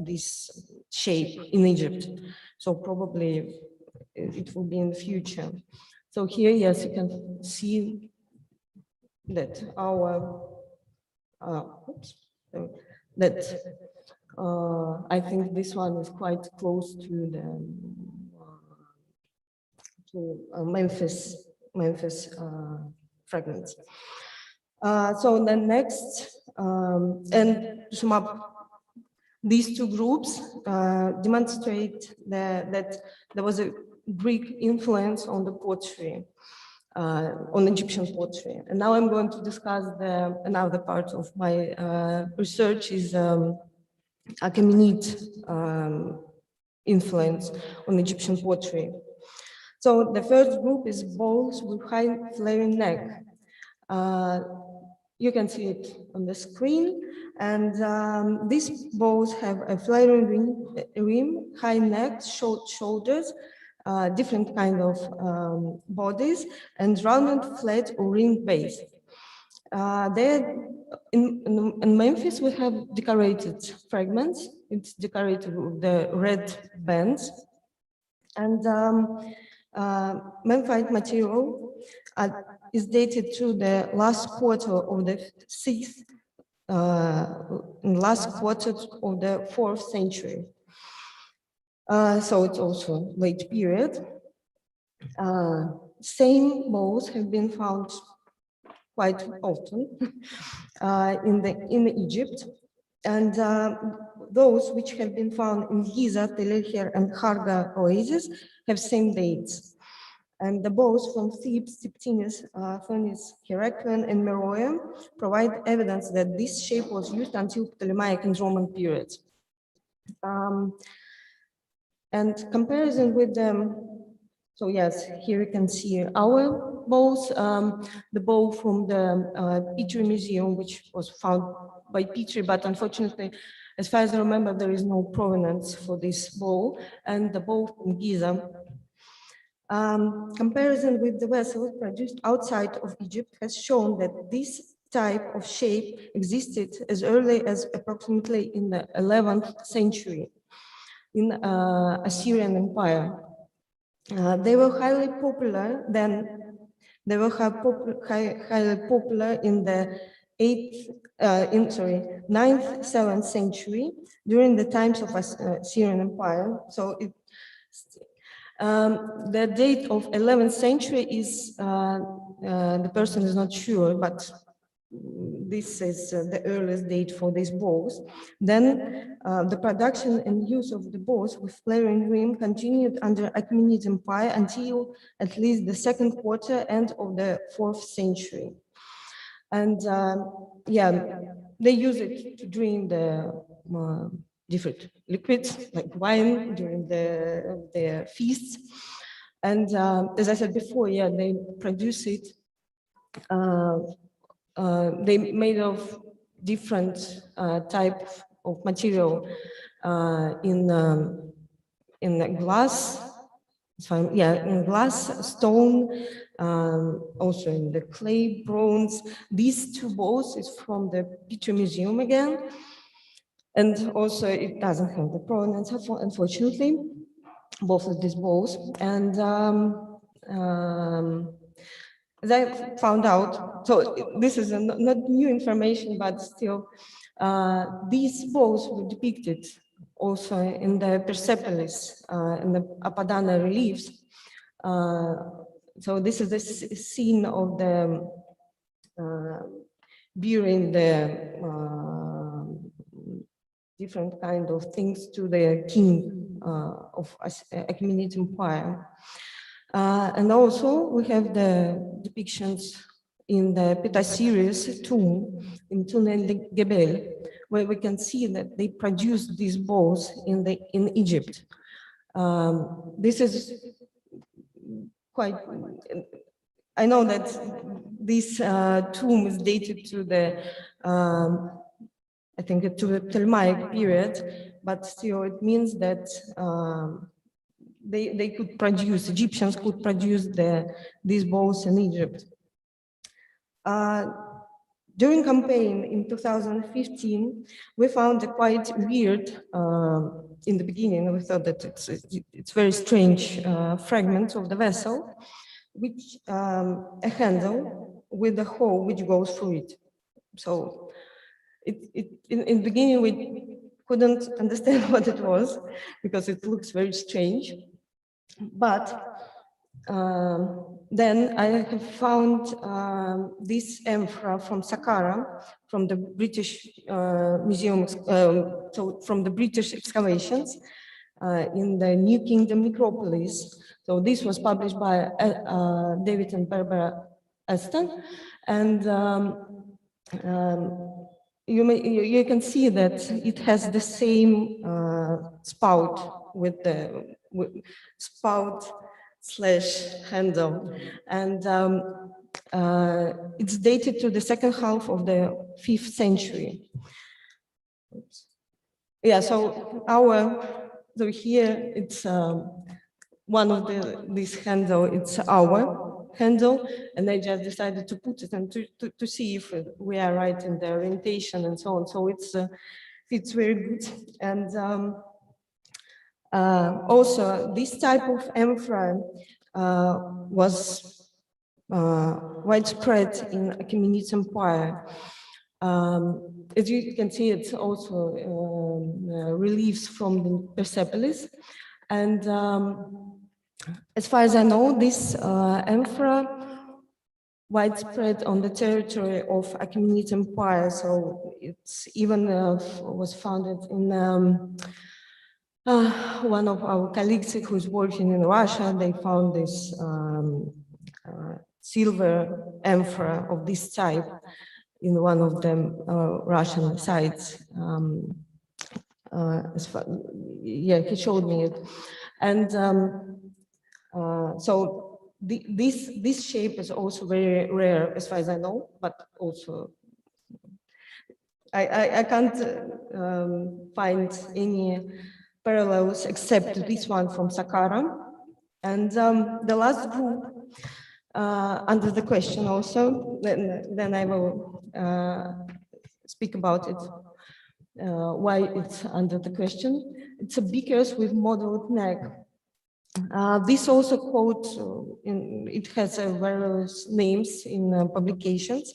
this shape in Egypt. So probably it will be in the future. So here, yes, you can see that I think this one is quite close to the Memphis fragments. So the next, and to sum up, these 2 groups demonstrate that there was a Greek influence on the pottery, on Egyptian pottery. And now I'm going to discuss another part of my research is Achaemenid influence on Egyptian pottery. So the first group is bowls with high flaring neck. You can see it on the screen. And these bowls have a flaring rim, high neck, short shoulders, different kind of bodies, and rounded, flat or ring base. In Memphis, we have decorated fragments. It's decorated with the red bands. And Memphite material is dated to the last quarter of the 6th, last quarter of the 4th century. So it's also late period. Same bowls have been found quite often in Egypt, and those which have been found in Giza, Tel El and Kharga oasis have same dates. And the bowls from Thebes, Septinus, Phoenix, Heraclean, and Meroe provide evidence that this shape was used until Ptolemaic and Roman periods. And comparison with them, so yes, here you can see our bowls, the bowl from the Petrie Museum, which was found by Petrie, but unfortunately, as far as I remember, there is no provenance for this bowl, and the bowl from Giza. Comparison with the vessels produced outside of Egypt has shown that this type of shape existed as early as approximately in the 11th century in Assyrian Empire. They were highly popular then. They were highly popular in the 9th, 7th century during the times of Assyrian Empire. So the date of 11th century is, the person is not sure, but this is the earliest date for these bowls. Then the production and use of the bowls with flaring rim continued under Achaemenid Empire until at least the second quarter end of the 4th century. And yeah, they use it to drink the different liquids like wine during their feasts. And as I said before, yeah, they produce it. They made of different type of material in glass. So, yeah, in glass, stone, also in the clay, bronze. These two bowls is from the Petrie Museum again. And also it doesn't have the provenance, unfortunately, both of these bowls. And as I found out, so this is not new information, but still, these bowls were depicted also in the Persepolis, in the Apadana reliefs. So this is the scene of the burying the different kind of things to the king of Achaemenid Empire. And also we have the depictions in the Petaseries tomb in Tun el-Gebel, where we can see that they produced these bowls in Egypt. This is quite, I know that this tomb is dated to the, I think to the Ptolemaic period, but still it means that they could produce, Egyptians could produce these bowls in Egypt. During campaign in 2015, we found a quite weird, in the beginning, we thought that it's very strange fragment of the vessel, which a handle with a hole which goes through it. So in the beginning, we couldn't understand what it was because it looks very strange. But then I have found this amphora from Saqqara, from the British Museum, so from the British excavations in the New Kingdom necropolis. So this was published by David and Barbara Aston, and you can see that it has the same spout with the spout / handle, and it's dated to the second half of the 5th century. Oops. Yeah, so so here it's one of this handle, it's our handle, and I just decided to put it and to see if we are right in the orientation and so on. So it's very good. And also, this type of amphora was widespread in Achaemenid Empire. As you can see, it's also reliefs from the Persepolis. And as far as I know, this amphora widespread on the territory of Achaemenid Empire. So it's even was founded in one of our colleagues who's working in Russia. They found this silver amphora of this type in one of the Russian sites. Yeah, he showed me it. And so this shape is also very rare as far as I know, but also I can't find any parallels except this one from Saqqara. And the last group under the question also, then I will speak about it, why it's under the question. It's a beakers with modeled neck. This also quote, it has various names in publications.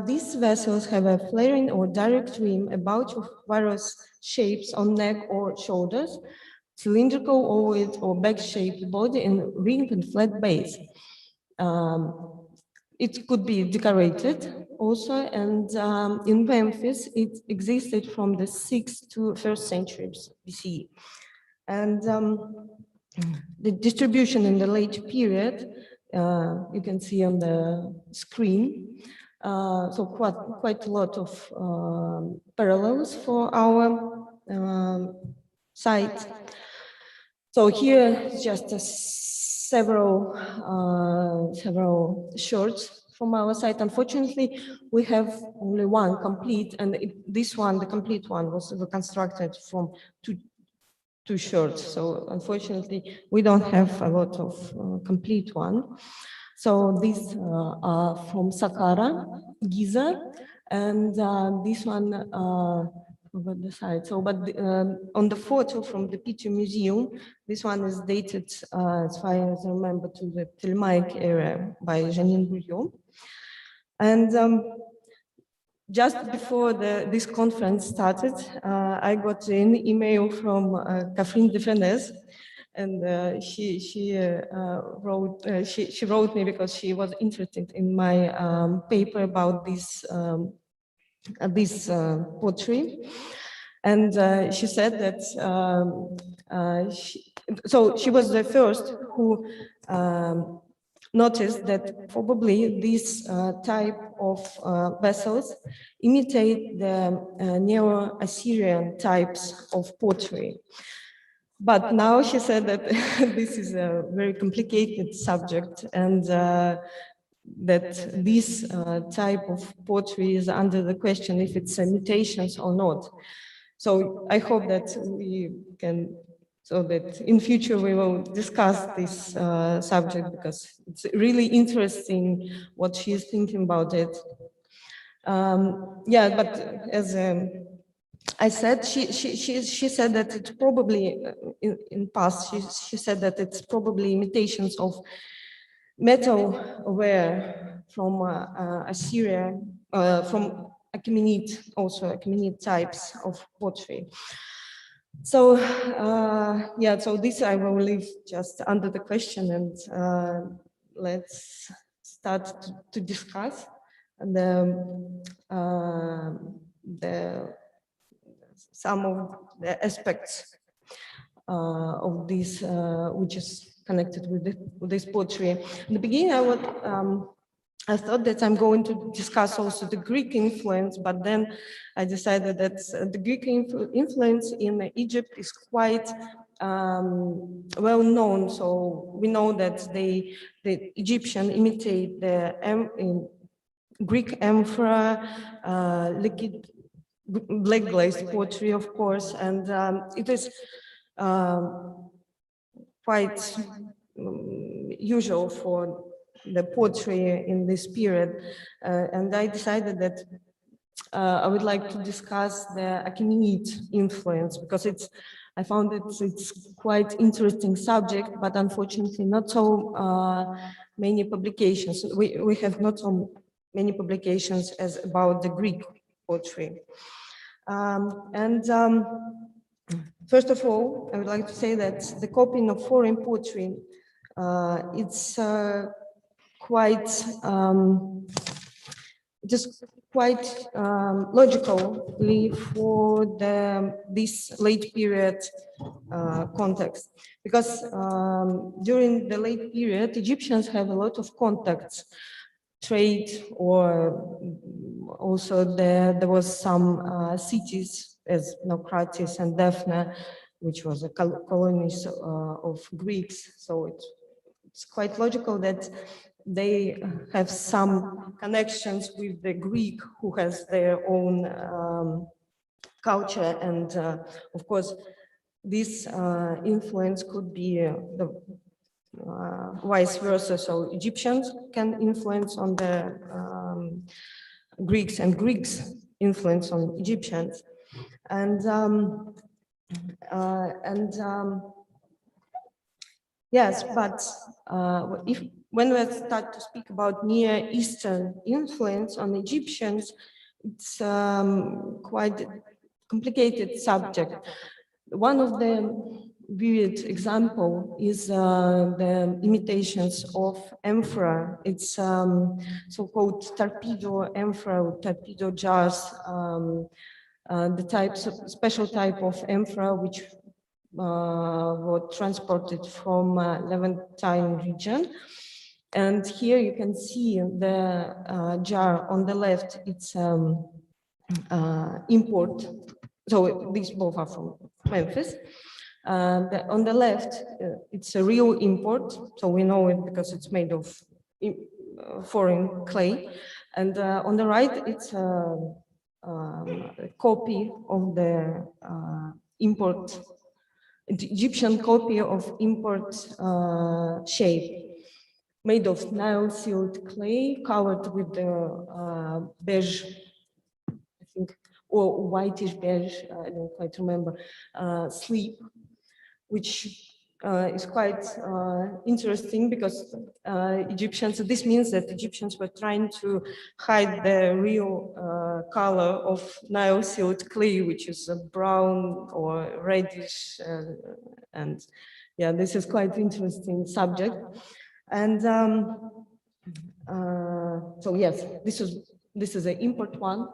These vessels have a flaring or direct rim about of various shapes on neck or shoulders, cylindrical, ovoid, or bag-shaped body, and ringed and flat base. It could be decorated also, and in Memphis, it existed from the 6th to 1st centuries BCE. And the distribution in the late period, you can see on the screen, so quite a lot of parallels for our site. So here just several shorts from our site. Unfortunately, we have only one complete, and this one, the complete one, was reconstructed from two shorts. So unfortunately, we don't have a lot of complete one. So these are from Saqqara, Giza, and this one over the side. So, but on the photo from the Peter Museum, this one is dated, as far as I remember, to the Ptolemaic era by Janine Bouillon. And just before this conference started, I got an email from Catherine de Fenez, and she wrote me because she was interested in my paper about this pottery, and she said that she was the first who noticed that probably this type of vessels imitate the Neo-Assyrian types of pottery. But now she said that this is a very complicated subject, and that this type of pottery is under the question if it's mutations or not. So I hope that we can, so that in future we will discuss this subject, because it's really interesting what she's thinking about it. Yeah, but as I said, she said that it's probably, in past, she said that it's probably imitations of metalware from Assyria, from Achaemenid, also Achaemenid types of pottery. So, yeah, so this I will leave just under the question, and let's start to discuss some of the aspects of this, which is connected with this pottery. In the beginning, I thought that I'm going to discuss also the Greek influence, but then I decided that the Greek influence in Egypt is quite well known. So we know that the Egyptian imitate the Greek amphora, liquid black glazed pottery, of course, and it is quite usual for the pottery in this period, and I decided that I would like to discuss the Achaemenid influence, because I found it's quite interesting subject, but unfortunately not so many publications. We have not so many publications as about the Greek pottery. First of all, I would like to say that the copying of foreign pottery, it's quite just quite logically for this late period context, because during the late period, Egyptians have a lot of contacts, trade, or also there was some cities as Naucratis and Daphne, which was a colonies of Greeks. So it's quite logical that they have some connections with the Greek, who has their own culture, and of course this influence could be the vice versa. So Egyptians can influence on the Greeks, and Greeks influence on Egyptians, and yes, but when we start to speak about Near Eastern influence on Egyptians, it's quite a complicated subject. One of the vivid example is the imitations of emperor. It's so-called torpedo emperor, torpedo jars, the special type of emperor which were transported from Levantine region. And here you can see the jar on the left, it's import. So these both are from Memphis. On the left, it's a real import. So we know it because it's made of foreign clay. And on the right, it's a copy of the import, the Egyptian copy of import shape, made of Nile-sealed clay, covered with the beige, I think, or whitish beige, I don't quite remember, sleeve, which is quite interesting because Egyptians, this means that Egyptians were trying to hide the real color of Nile-sealed clay, which is a brown or reddish, and yeah, this is quite interesting subject. And so yes, this is an import one.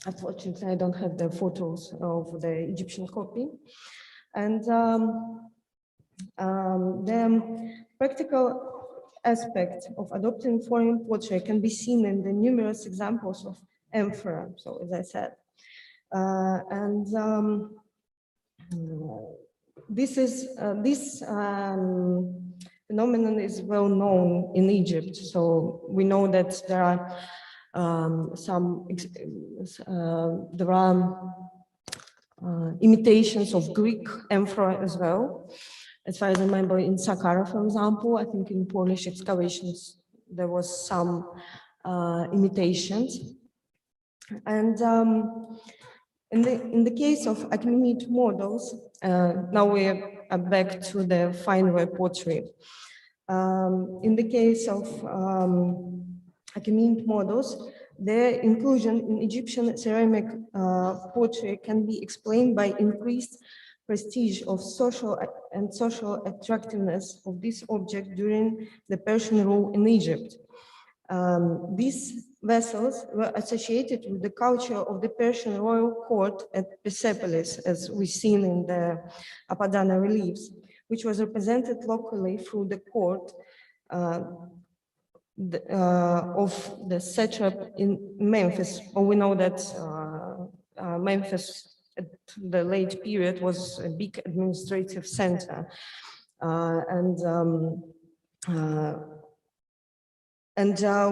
Unfortunately, I don't have the photos of the Egyptian copy. And the practical aspect of adopting foreign pottery can be seen in the numerous examples of emperor, so as I said. This phenomenon is well known in Egypt. So we know that there are imitations of Greek emperor as well. As far as I remember, in Saqqara, for example, I think in Polish excavations, there was some imitations. And in the case of Achaemenid models, now we are back to the fineware pottery. In the case of Achaemenid models, their inclusion in Egyptian ceramic pottery can be explained by increased prestige of social attractiveness of this object during the Persian rule in Egypt. These vessels were associated with the culture of the Persian royal court at Persepolis, as we've seen in the Apadana reliefs, which was represented locally through the court of the satrap in Memphis. Well, we know that Memphis at the late period was a big administrative center, and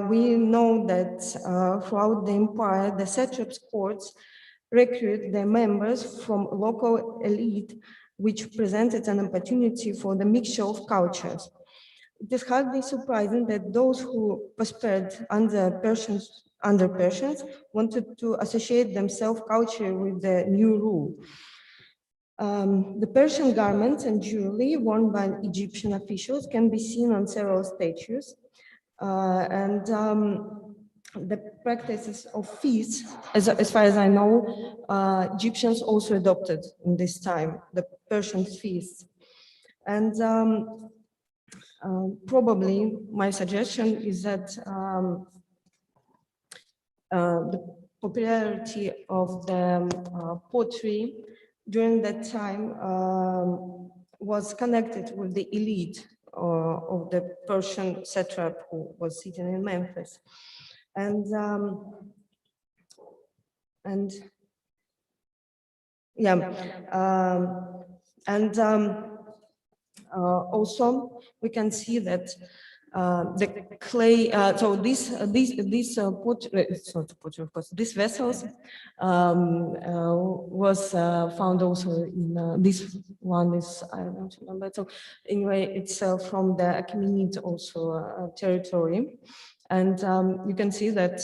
we know that throughout the empire, the satraps' courts recruit their members from local elite, which presented an opportunity for the mixture of cultures. It is hardly surprising that those who prospered under Persians wanted to associate themselves culturally with the new rule. The Persian garments and jewelry worn by Egyptian officials can be seen on several statues. the practices of feasts, as far as I know, Egyptians also adopted in this time, the Persian feasts. And probably my suggestion is that the popularity of the pottery during that time was connected with the elite of the Persian satrap who was sitting in Memphis. And also we can see that the clay, so these vessels was found also in this one is, I don't remember. So anyway, it's from the Achaemenid also territory. And you can see that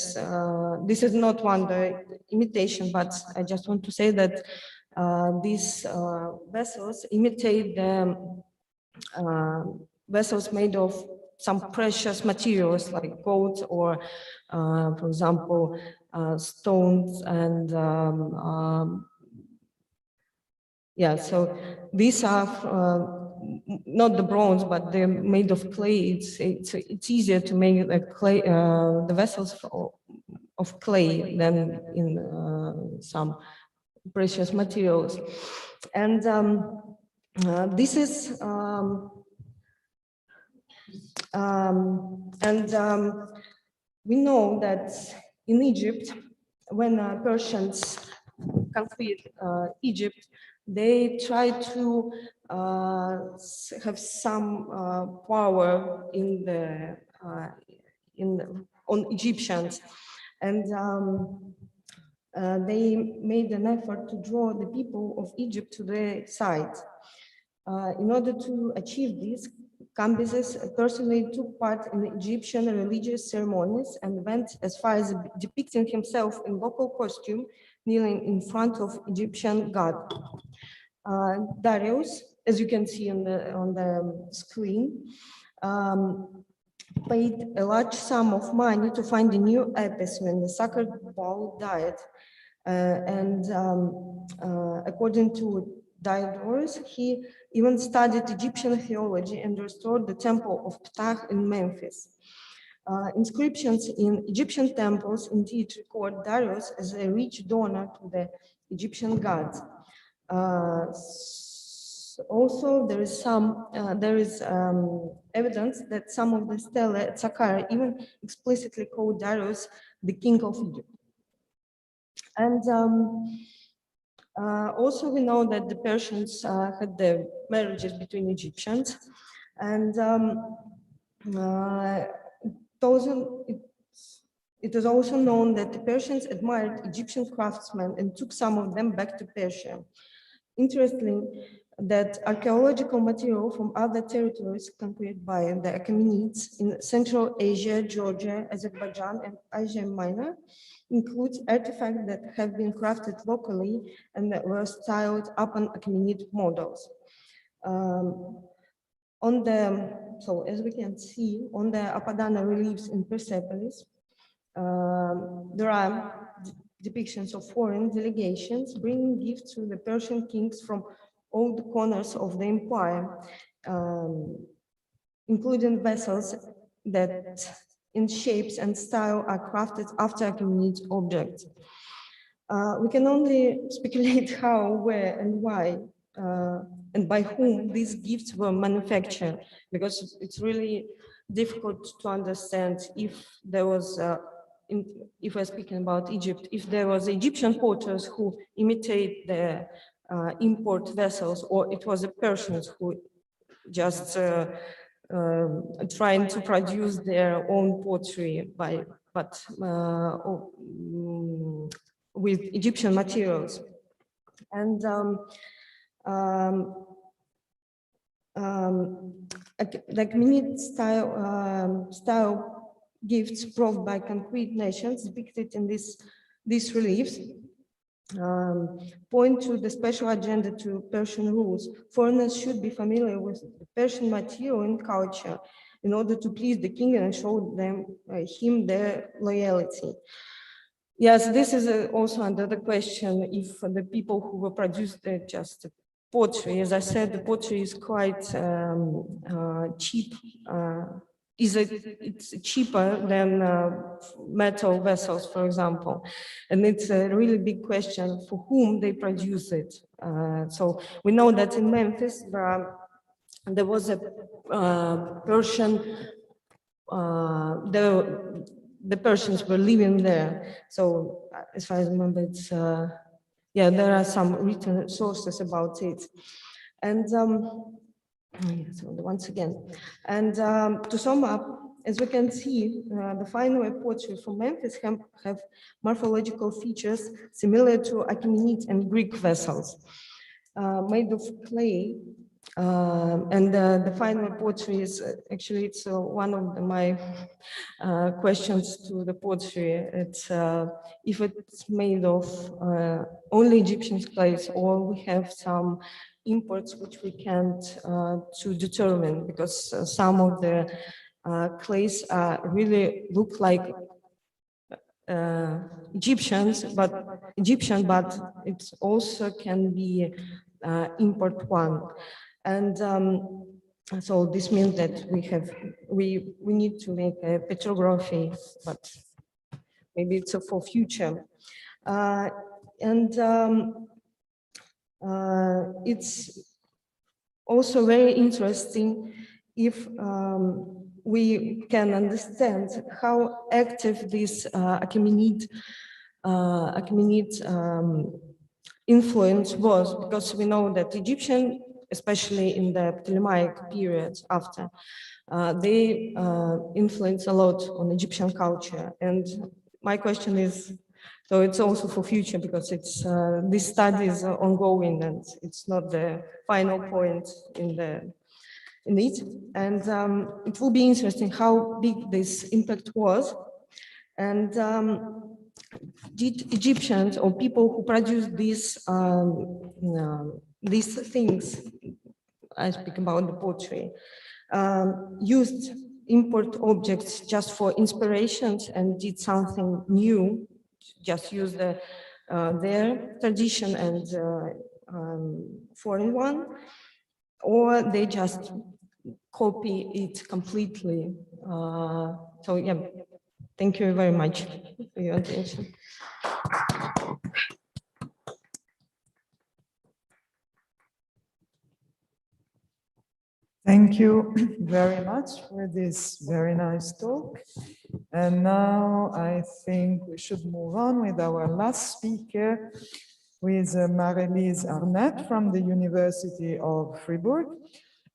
this is not one the imitation, but I just want to say that these vessels imitate the vessels made of some precious materials like gold or, for example, stones and yeah, so these are not the bronze, but they're made of clay. It's easier to make the clay, the vessels of clay than in some precious materials. And this is we know that in Egypt, when Persians conquered Egypt, they tried to have some power in the on Egyptians, and they made an effort to draw the people of Egypt to their side. In order to achieve this, Cambyses personally took part in Egyptian religious ceremonies and went as far as depicting himself in local costume, kneeling in front of Egyptian god. Darius, as you can see on the screen, paid a large sum of money to find a new Apis when the sacred bull died. According to Diodorus, he even studied Egyptian theology and restored the temple of Ptah in Memphis. Inscriptions in Egyptian temples indeed record Darius as a rich donor to the Egyptian gods. Also, there is evidence that some of the stelae at Saqqara even explicitly called Darius the king of Egypt. And also, we know that the Persians had the marriages between Egyptians, and it is also known that the Persians admired Egyptian craftsmen and took some of them back to Persia. Interestingly, that archaeological material from other territories conquered by the Achaemenids in Central Asia, Georgia, Azerbaijan, and Asia Minor includes artifacts that have been crafted locally and that were styled upon Achaemenid models. So as we can see on the Apadana reliefs in Persepolis, there are depictions of foreign delegations bringing gifts to the Persian kings from all the corners of the empire, including vessels that in shapes and style are crafted after Achaemenid objects. We can only speculate how, where, and why, and by whom these gifts were manufactured, because it's really difficult to understand if there was, if we're speaking about Egypt, if there was Egyptian potters who imitate the import vessels, or it was the Persians who just trying to produce their own pottery with Egyptian materials. And the Achaemenid style gifts brought by concrete nations depicted in these reliefs point to the special agenda to Persian rules. Foreigners should be familiar with the Persian material and culture in order to please the king and show him their loyalty. Yes, this is also under the question if the people who were produced just pottery. As I said, the pottery is quite cheap. It's cheaper than metal vessels, for example, and it's a really big question for whom they produce it. So we know that in Memphis there was a Persian. The Persians were living there. So as far as I remember, it's yeah, there are some written sources about it. And so once again, and to sum up, as we can see, the fine ware pottery from Memphis have morphological features similar to Achaemenid and Greek vessels, made of clay. And the fine ware pottery is actually, it's one of my questions to the pottery. It's if it's made of only Egyptian clays, or we have some imports which we can't to determine, because some of the clays really look like Egyptian, but it also can be import one. And so this means that we need to make a petrography, but maybe it's for future. It's also very interesting if we can understand how active this Achaemenid influence was, because we know that Egyptian, especially in the Ptolemaic period after, they influence a lot on Egyptian culture. And my question is, so it's also for future, because it's this study is ongoing and it's not the final point in it. And it will be interesting how big this impact was. And did Egyptians or people who produced these things, I speak about the pottery, used import objects just for inspirations and did something new, just use their tradition and foreign one, or they just copy it completely. So yeah, thank you very much for your attention. Thank you very much for this very nice talk. And now I think we should move on with our last speaker, who is Marie-Lise Arnett from the University of Fribourg.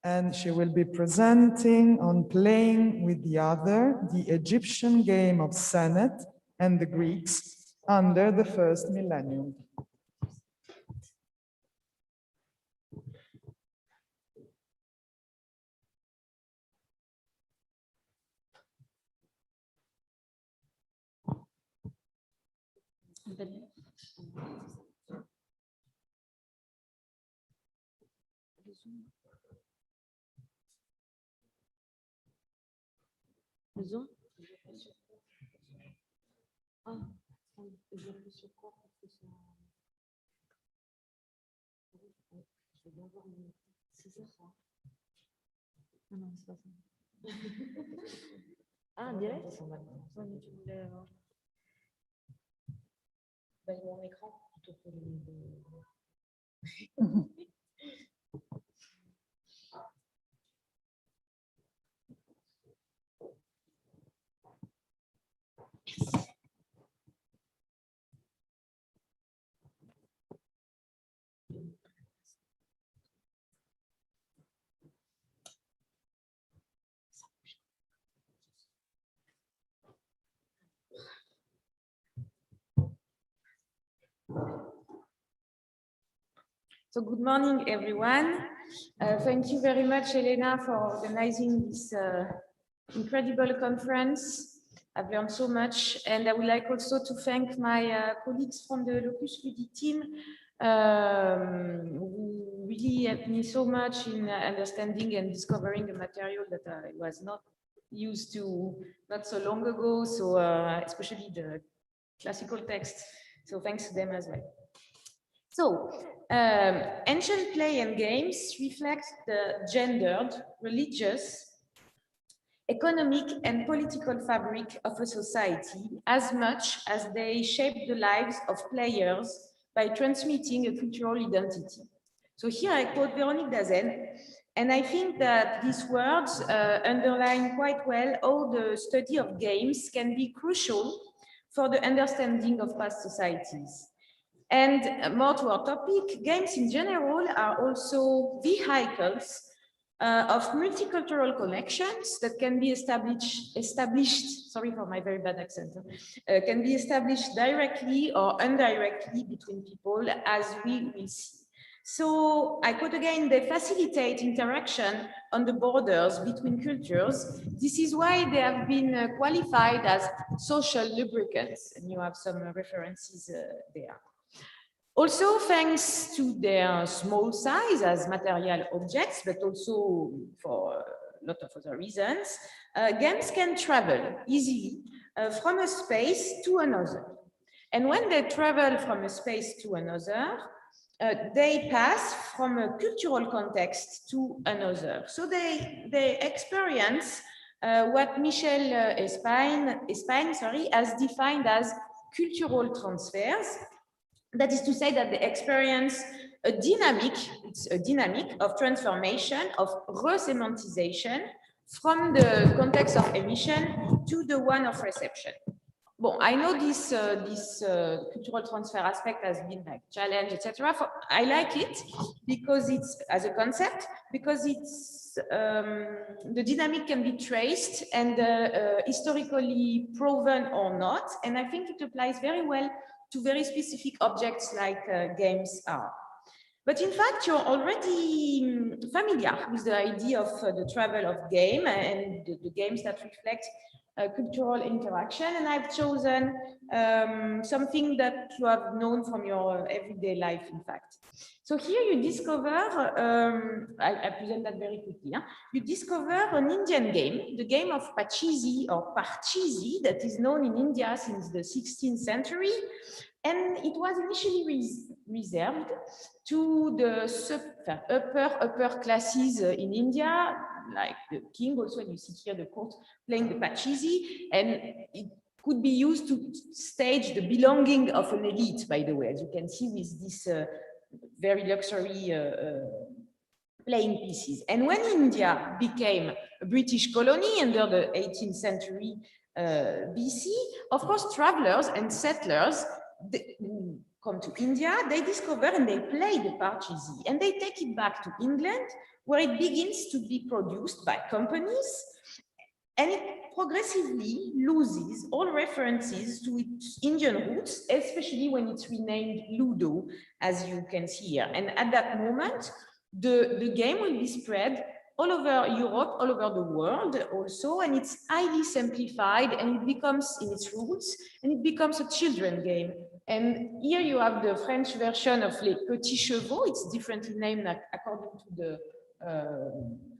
And she will be presenting on playing with the other, the Egyptian game of Senet and the Greeks under the first millennium. Zoom. Ah, j'appuie sur quoi pour que ça... Je vais avoir une... C'est ça. Ah non, c'est pas ça. Ah, direct? Ouais, mais tu voulais... mon écran plutôt que So good morning, everyone. Thank you very much, Elena, for organizing this incredible conference. I've learned so much, and I would like also to thank my colleagues from the Locus Ludi team, who really helped me so much in understanding and discovering a material that I was not used to not so long ago, so especially the classical texts. So thanks to them as well. So ancient play and games reflect the gendered, religious, economic and political fabric of a society as much as they shape the lives of players by transmitting a cultural identity. So here I quote Véronique Dazen, and I think that these words underline quite well how the study of games can be crucial for the understanding of past societies. And more to our topic, games in general are also vehicles of multicultural connections that can be established, sorry for my very bad accent, can be established directly or indirectly between people, as we will see. So I quote again, they facilitate interaction on the borders between cultures. This is why they have been qualified as social lubricants, and you have some references there. Also, thanks to their small size as material objects, but also for a lot of other reasons, games can travel easily from a space to another. And when they travel from a space to another, they pass from a cultural context to another. So they experience what Michel Espagne has defined as cultural transfers. That is to say that they experience a dynamic, it's a dynamic of transformation, of resemantization from the context of emission to the one of reception. Bon, I know this cultural transfer aspect has been like challenged, etc. I like it because it's as a concept, because it's the dynamic can be traced and historically proven or not, and I think it applies very well to very specific objects like games are. But in fact, you're already familiar with the idea of the travel of game and the games that reflect cultural interaction. And I've chosen something that you have known from your everyday life, in fact. So here you discover, I present that very quickly. Huh? You discover an Indian game, the game of Pachisi or Parchisi, that is known in India since the 16th century. And it was initially reserved to the upper classes in India, like the king also, and you see here the court playing the Pachisi, and it could be used to stage the belonging of an elite, by the way, as you can see with this very luxury playing pieces. And when India became a British colony under the 18th century BC, of course, travelers and settlers come to India, they discover and they play the Parchisi, and they take it back to England, where it begins to be produced by companies, and it progressively loses all references to its Indian roots, especially when it's renamed Ludo, as you can see here. And at that moment, the game will be spread all over Europe, all over the world also, and it's highly simplified, and it becomes, in its roots, and it becomes a children game. And here you have the French version of Les Petits Chevaux. It's differently named according to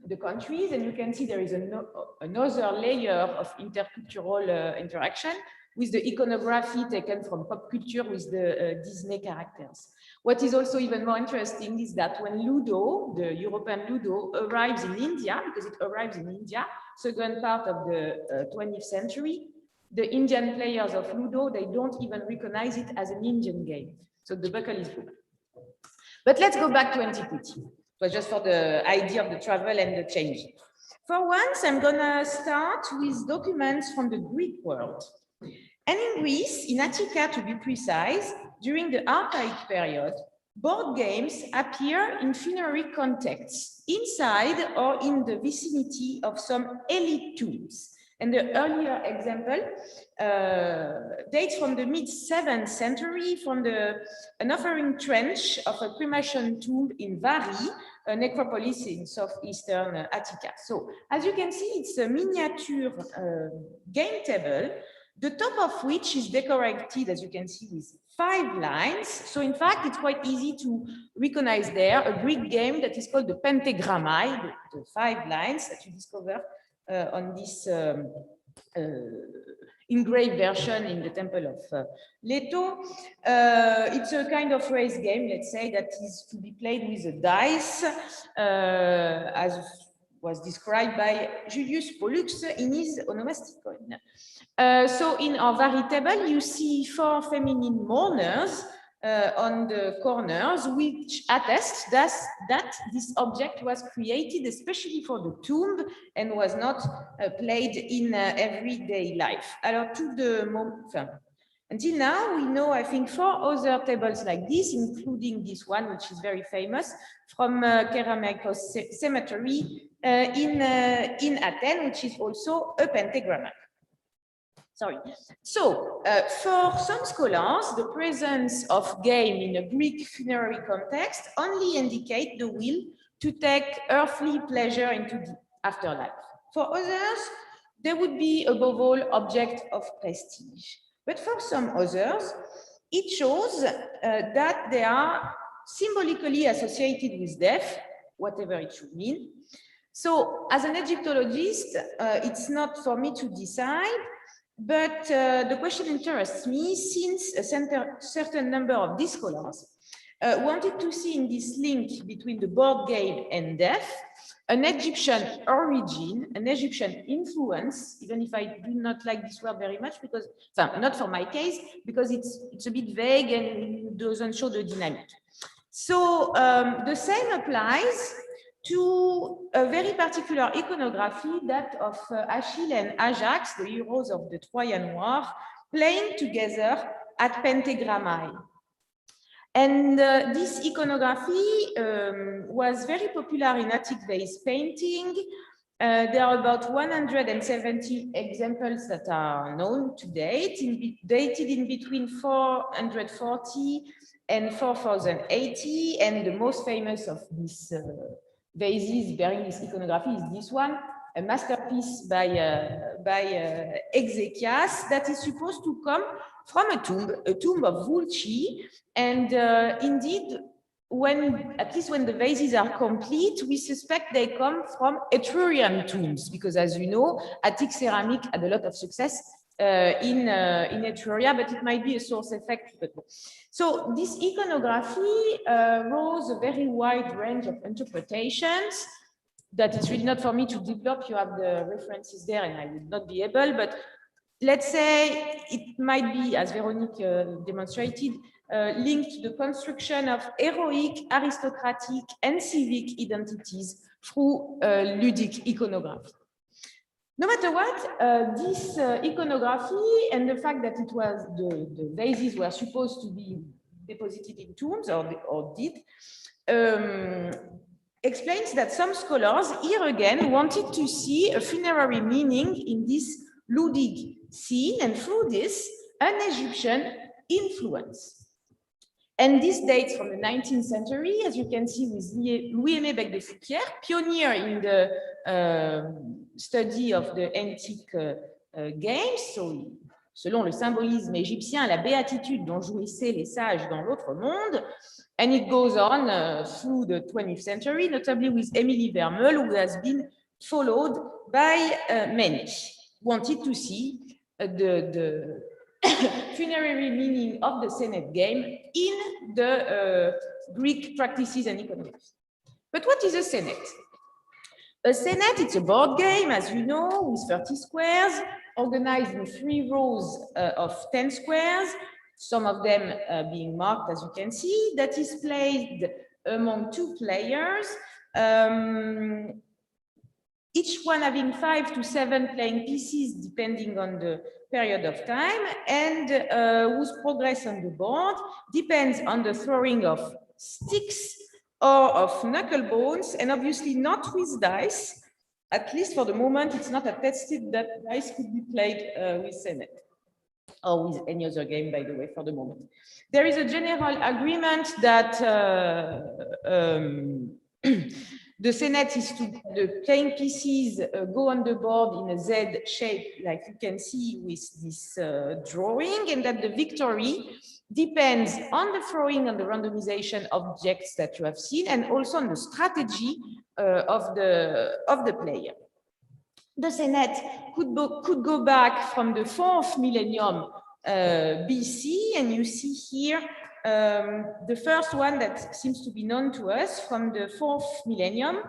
the countries, and you can see there is another layer of intercultural interaction with the iconography taken from pop culture with the Disney characters. What is also even more interesting is that when Ludo, the European Ludo, arrives in India, because it arrives in India, second part of the 20th century, the Indian players of Ludo, they don't even recognize it as an Indian game. So the buckle is blue. But let's go back to antiquity. It was just for the idea of the travel and the change. For once, I'm gonna start with documents from the Greek world. And in Greece, in Attica to be precise, during the archaic period, board games appear in funerary contexts, inside or in the vicinity of some elite tombs. And the earlier example dates from the mid-7th century from an offering trench of a cremation tomb in Vari, a necropolis in southeastern Attica. So as you can see, it's a miniature game table, the top of which is decorated, as you can see, with 5 lines. So in fact, it's quite easy to recognize there a Greek game that is called the pentagrammai, the 5 lines that you discover on this engraved version in the temple of Leto. It's a kind of race game, let's say, that is to be played with a dice, as was described by Julius Pollux in his Onomasticon. So in our Vari table, you see 4 feminine mourners on the corners, which attests that this object was created especially for the tomb and was not played in everyday life. Alors, until now, we know, I think, 4 other tables like this, including this one, which is very famous, from Kerameikos Cemetery in Athens, which is also a pentagram. Sorry. So, for some scholars, the presence of game in a Greek funerary context only indicate the will to take earthly pleasure into the afterlife. For others, they would be, above all, object of prestige. But for some others, it shows that they are symbolically associated with death, whatever it should mean. So, as an Egyptologist, it's not for me to decide, but the question interests me since a certain number of these scholars wanted to see in this link between the board game and death an Egyptian origin, an Egyptian influence, even if I do not like this word very much, because, not for my case, because it's a bit vague and doesn't show the dynamic. So the same applies to a very particular iconography, that of Achille and Ajax, the heroes of the Trojan War, playing together at Pentagrammae. And this iconography was very popular in Attic vase painting. There are about 170 examples that are known to date, dated in between 440 and 4080, and the most famous of these vases bearing this iconography is this one, a masterpiece by Exekias, that is supposed to come from a tomb of Vulci. And indeed, at least when the vases are complete, we suspect they come from Etrurian tombs, because as you know, Attic ceramic had a lot of success in Etruria, but it might be a source effect. So this iconography rose a very wide range of interpretations that it's really not for me to develop. You have the references there and I would not be able, but let's say it might be, as Veronique demonstrated, linked to the construction of heroic, aristocratic, and civic identities through ludic iconography. No matter what, this iconography and the fact that it was the vases were supposed to be deposited in tombs or did, explains that some scholars here again wanted to see a funerary meaning in this ludic scene, and through this, an Egyptian influence. And this dates from the 19th century, as you can see, with Louis-Aimé Bec de Fouquier, pioneer in the study of the antique games. So, selon le symbolisme égyptien, la béatitude dont jouissaient les sages dans l'autre monde. And it goes on through the 20th century, notably with Émilie Vermeul, who has been followed by many. Wanted to see the funerary meaning of the Senet game in the Greek practices and economics. But what is a Senet? A Senet, it's a board game, as you know, with 30 squares, organized in 3 rows of 10 squares, some of them being marked, as you can see, that is played among 2 players, each one having 5 to 7 playing pieces, depending on the period of time, and whose progress on the board depends on the throwing of sticks or of knuckle bones, and obviously not with dice. At least for the moment, it's not attested that dice could be played with Senet, or with any other game, by the way, for the moment. There is a general agreement that the Senet is to the playing pieces go on the board in a Z shape, like you can see with this drawing, and that the victory depends on the throwing and the randomization objects that you have seen, and also on the strategy of the player. The Senet could go back from the 4th millennium BC, and you see here the first one that seems to be known to us from the 4th millennium,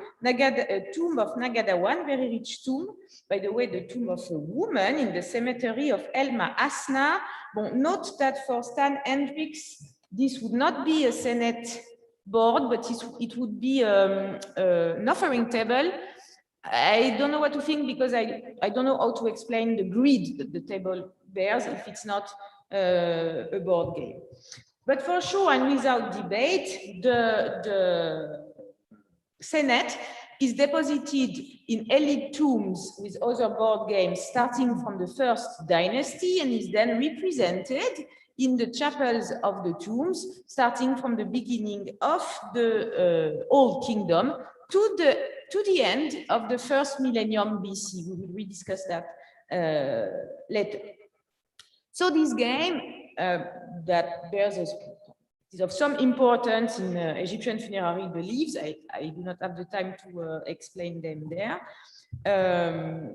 tomb of Nagada I, very rich tomb. By the way, the tomb of a woman in the cemetery of Elma Asna. Bon, note that for Stan Hendricks, this would not be a Senet board, but it would be an offering table. I don't know what to think because I don't know how to explain the grid that the table bears if it's not a board game. But for sure, and without debate, the Senet is deposited in elite tombs with other board games starting from the 1st dynasty and is then represented in the chapels of the tombs starting from the beginning of the Old Kingdom to the end of the 1st millennium BC. We will rediscuss that later. So this game that bears is of some importance in Egyptian funerary beliefs. I do not have the time to explain them there.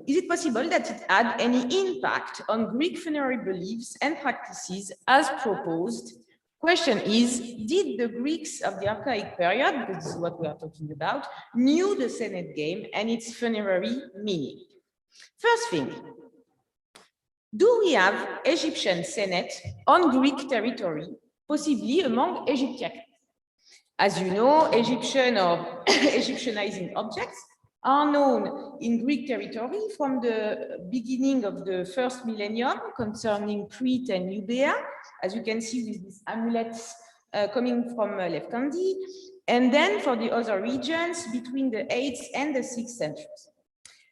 Is it possible that it had any impact on Greek funerary beliefs and practices as proposed? Question is, did the Greeks of the archaic period, because this is what we are talking about, knew the Senet game and its funerary meaning? First thing, do we have Egyptian Senet on Greek territory, possibly among Egyptiaca? As you know, Egyptian or Egyptianizing objects are known in Greek territory from the beginning of the 1st millennium concerning Crete and Euboea, as you can see with these amulets coming from Lefkandi, and then for the other regions between the 8th and the 6th centuries.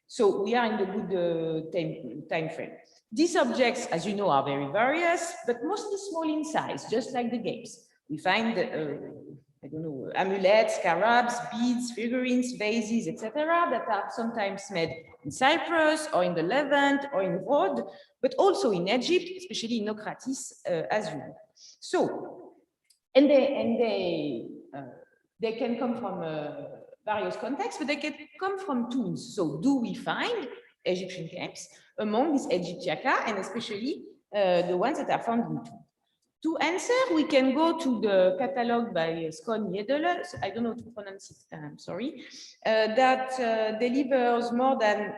So we are in the good time frame. These objects, as you know, are very various, but mostly small in size, just like the games. We find I don't know, amulets, scarabs, beads, figurines, vases, etc., that are sometimes made in Cyprus or in the Levant or in Rhodes, but also in Egypt, especially in Naucratis, as you know. So, and they can come from various contexts, but they can come from tombs. So, do we find Egyptian games among these Egyptiaca, and especially the ones that are found in tombs? To answer, we can go to the catalog by Scon Yedeler, I don't know how to pronounce it, I'm sorry, that delivers more than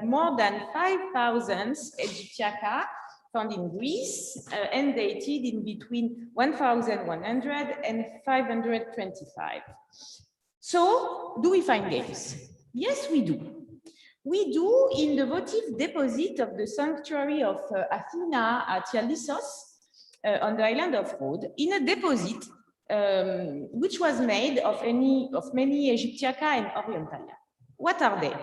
5,000 Egyptiaca found in Greece and dated in between 1,100 and 525. So, do we find games? Yes, we do. We do in the votive deposit of the sanctuary of Athena at Ialissos, on the island of Rhodes, in a deposit which was made of many Egyptiaca and Orientalia. What are they?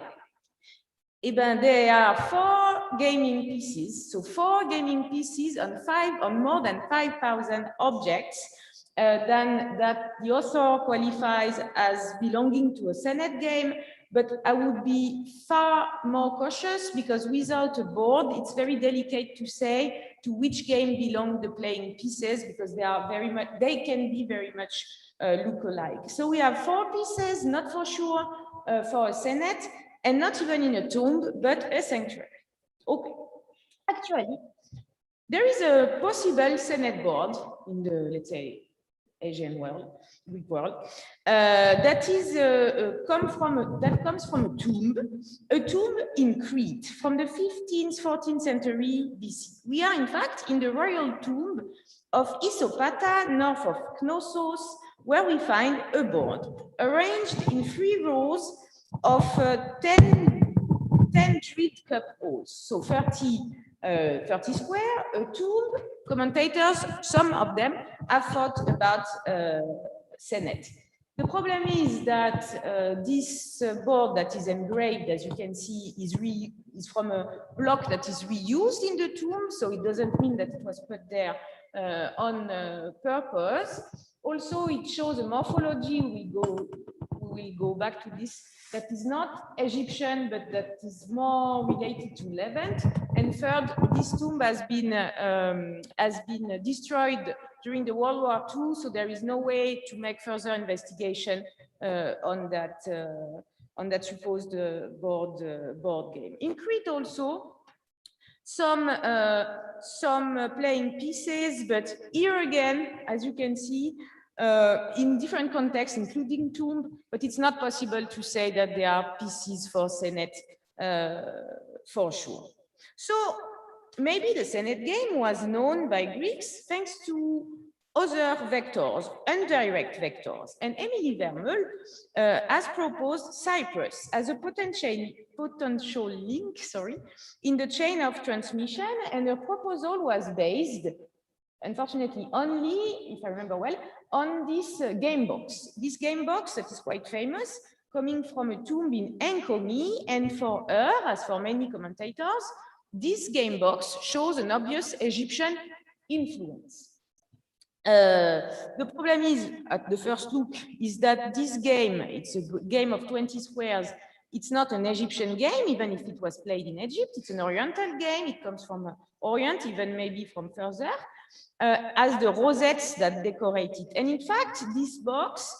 There are 4 gaming pieces, so 4 gaming pieces on more than 5,000 objects that the author qualifies as belonging to a Senet game, but I would be far more cautious because without a board, it's very delicate to say to which game belong the playing pieces because they can be very much look-alike. So we have 4 pieces, not for sure for a Senet, and not even in a tomb, but a sanctuary. Okay. Actually, there is a possible Senet board in the, let's say, Asian world, Greek world, that comes from a tomb in Crete from the 15th, 14th century BC. We are in fact in the royal tomb of Isopata, north of Knossos, where we find a board arranged in 3 rows of 10 treat cup holes, so 30 square, a tomb. Commentators, some of them, have thought about Senet. The problem is that this board that is engraved, as you can see, is from a block that is reused in the tomb, so it doesn't mean that it was put there on purpose. Also, it shows a morphology. We will go back to this. That is not Egyptian, but that is more related to Levant. And third, this tomb has been destroyed during the World War II, so there is no way to make further investigation on that on that supposed board game. In Crete also, some playing pieces, but here again, as you can see, in different contexts, including tomb, but it's not possible to say that they are pieces for Senet for sure. So maybe the Senet game was known by Greeks thanks to other vectors, indirect vectors. And Emily Vermeul has proposed Cyprus as a potential link, in the chain of transmission, and her proposal was based, unfortunately, only, if I remember well, on this game box. This game box that is quite famous, coming from a tomb in Enkomi, and for her, as for many commentators, this game box shows an obvious Egyptian influence. The problem is, at the first look, is that this game, it's a game of 20 squares. It's not an Egyptian game, even if it was played in Egypt. It's an Oriental game. It comes from Orient, even maybe from further, as the rosettes that decorate it. And in fact, this box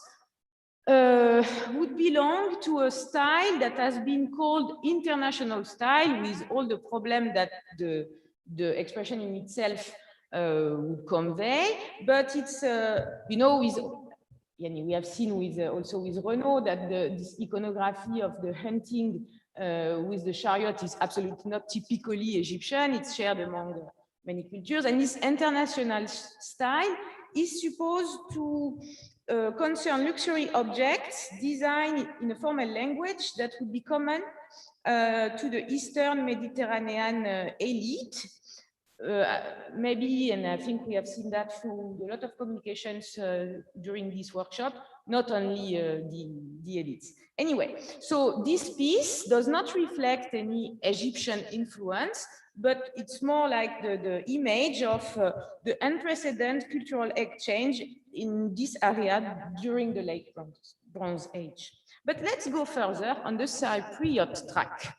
would belong to a style that has been called international style, with all the problem that the expression in itself would convey, but it's, you know, we have seen with also with Renaud that this iconography of the hunting with the chariot is absolutely not typically Egyptian. It's shared among many cultures, and this international style is supposed to concern luxury objects designed in a formal language that would be common to the Eastern Mediterranean elite. Maybe, and I think we have seen that through a lot of communications during this workshop, not only the elites. Anyway, so this piece does not reflect any Egyptian influence, but it's more like the image of the unprecedented cultural exchange in this area during the late Bronze Age. But let's go further on the Cypriot track.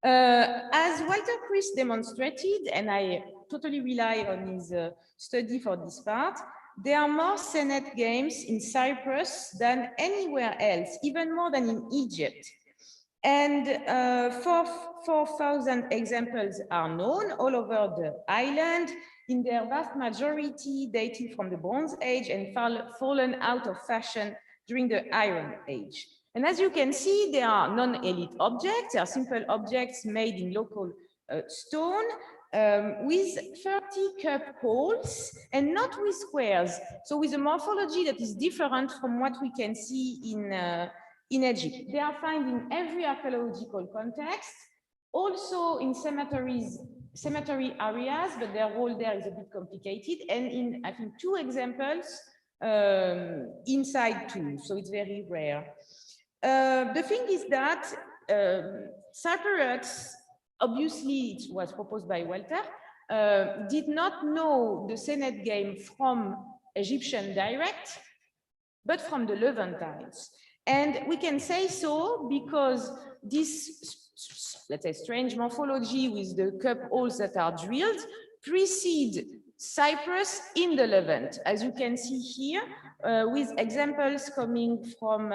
As Walter Chris demonstrated, and I totally rely on his study for this part, there are more Senet games in Cyprus than anywhere else, even more than in Egypt. And 4,000 examples are known all over the island, in their vast majority dating from the Bronze Age and fallen out of fashion during the Iron Age. And as you can see, they are non-elite objects. They are simple objects made in local stone with 30 cup holes and not with squares. So with a morphology that is different from what we can see in Egypt. They are found in every archaeological context, also in cemetery areas, but their role there is a bit complicated. And in, I think, 2 examples inside tombs, so it's very rare. The thing is that Cypriots, obviously it was proposed by Walter, did not know the Senet game from Egyptian direct, but from the Levantines. And we can say so because this, let's say, strange morphology with the cup holes that are drilled precede Cyprus in the Levant, as you can see here, with examples coming from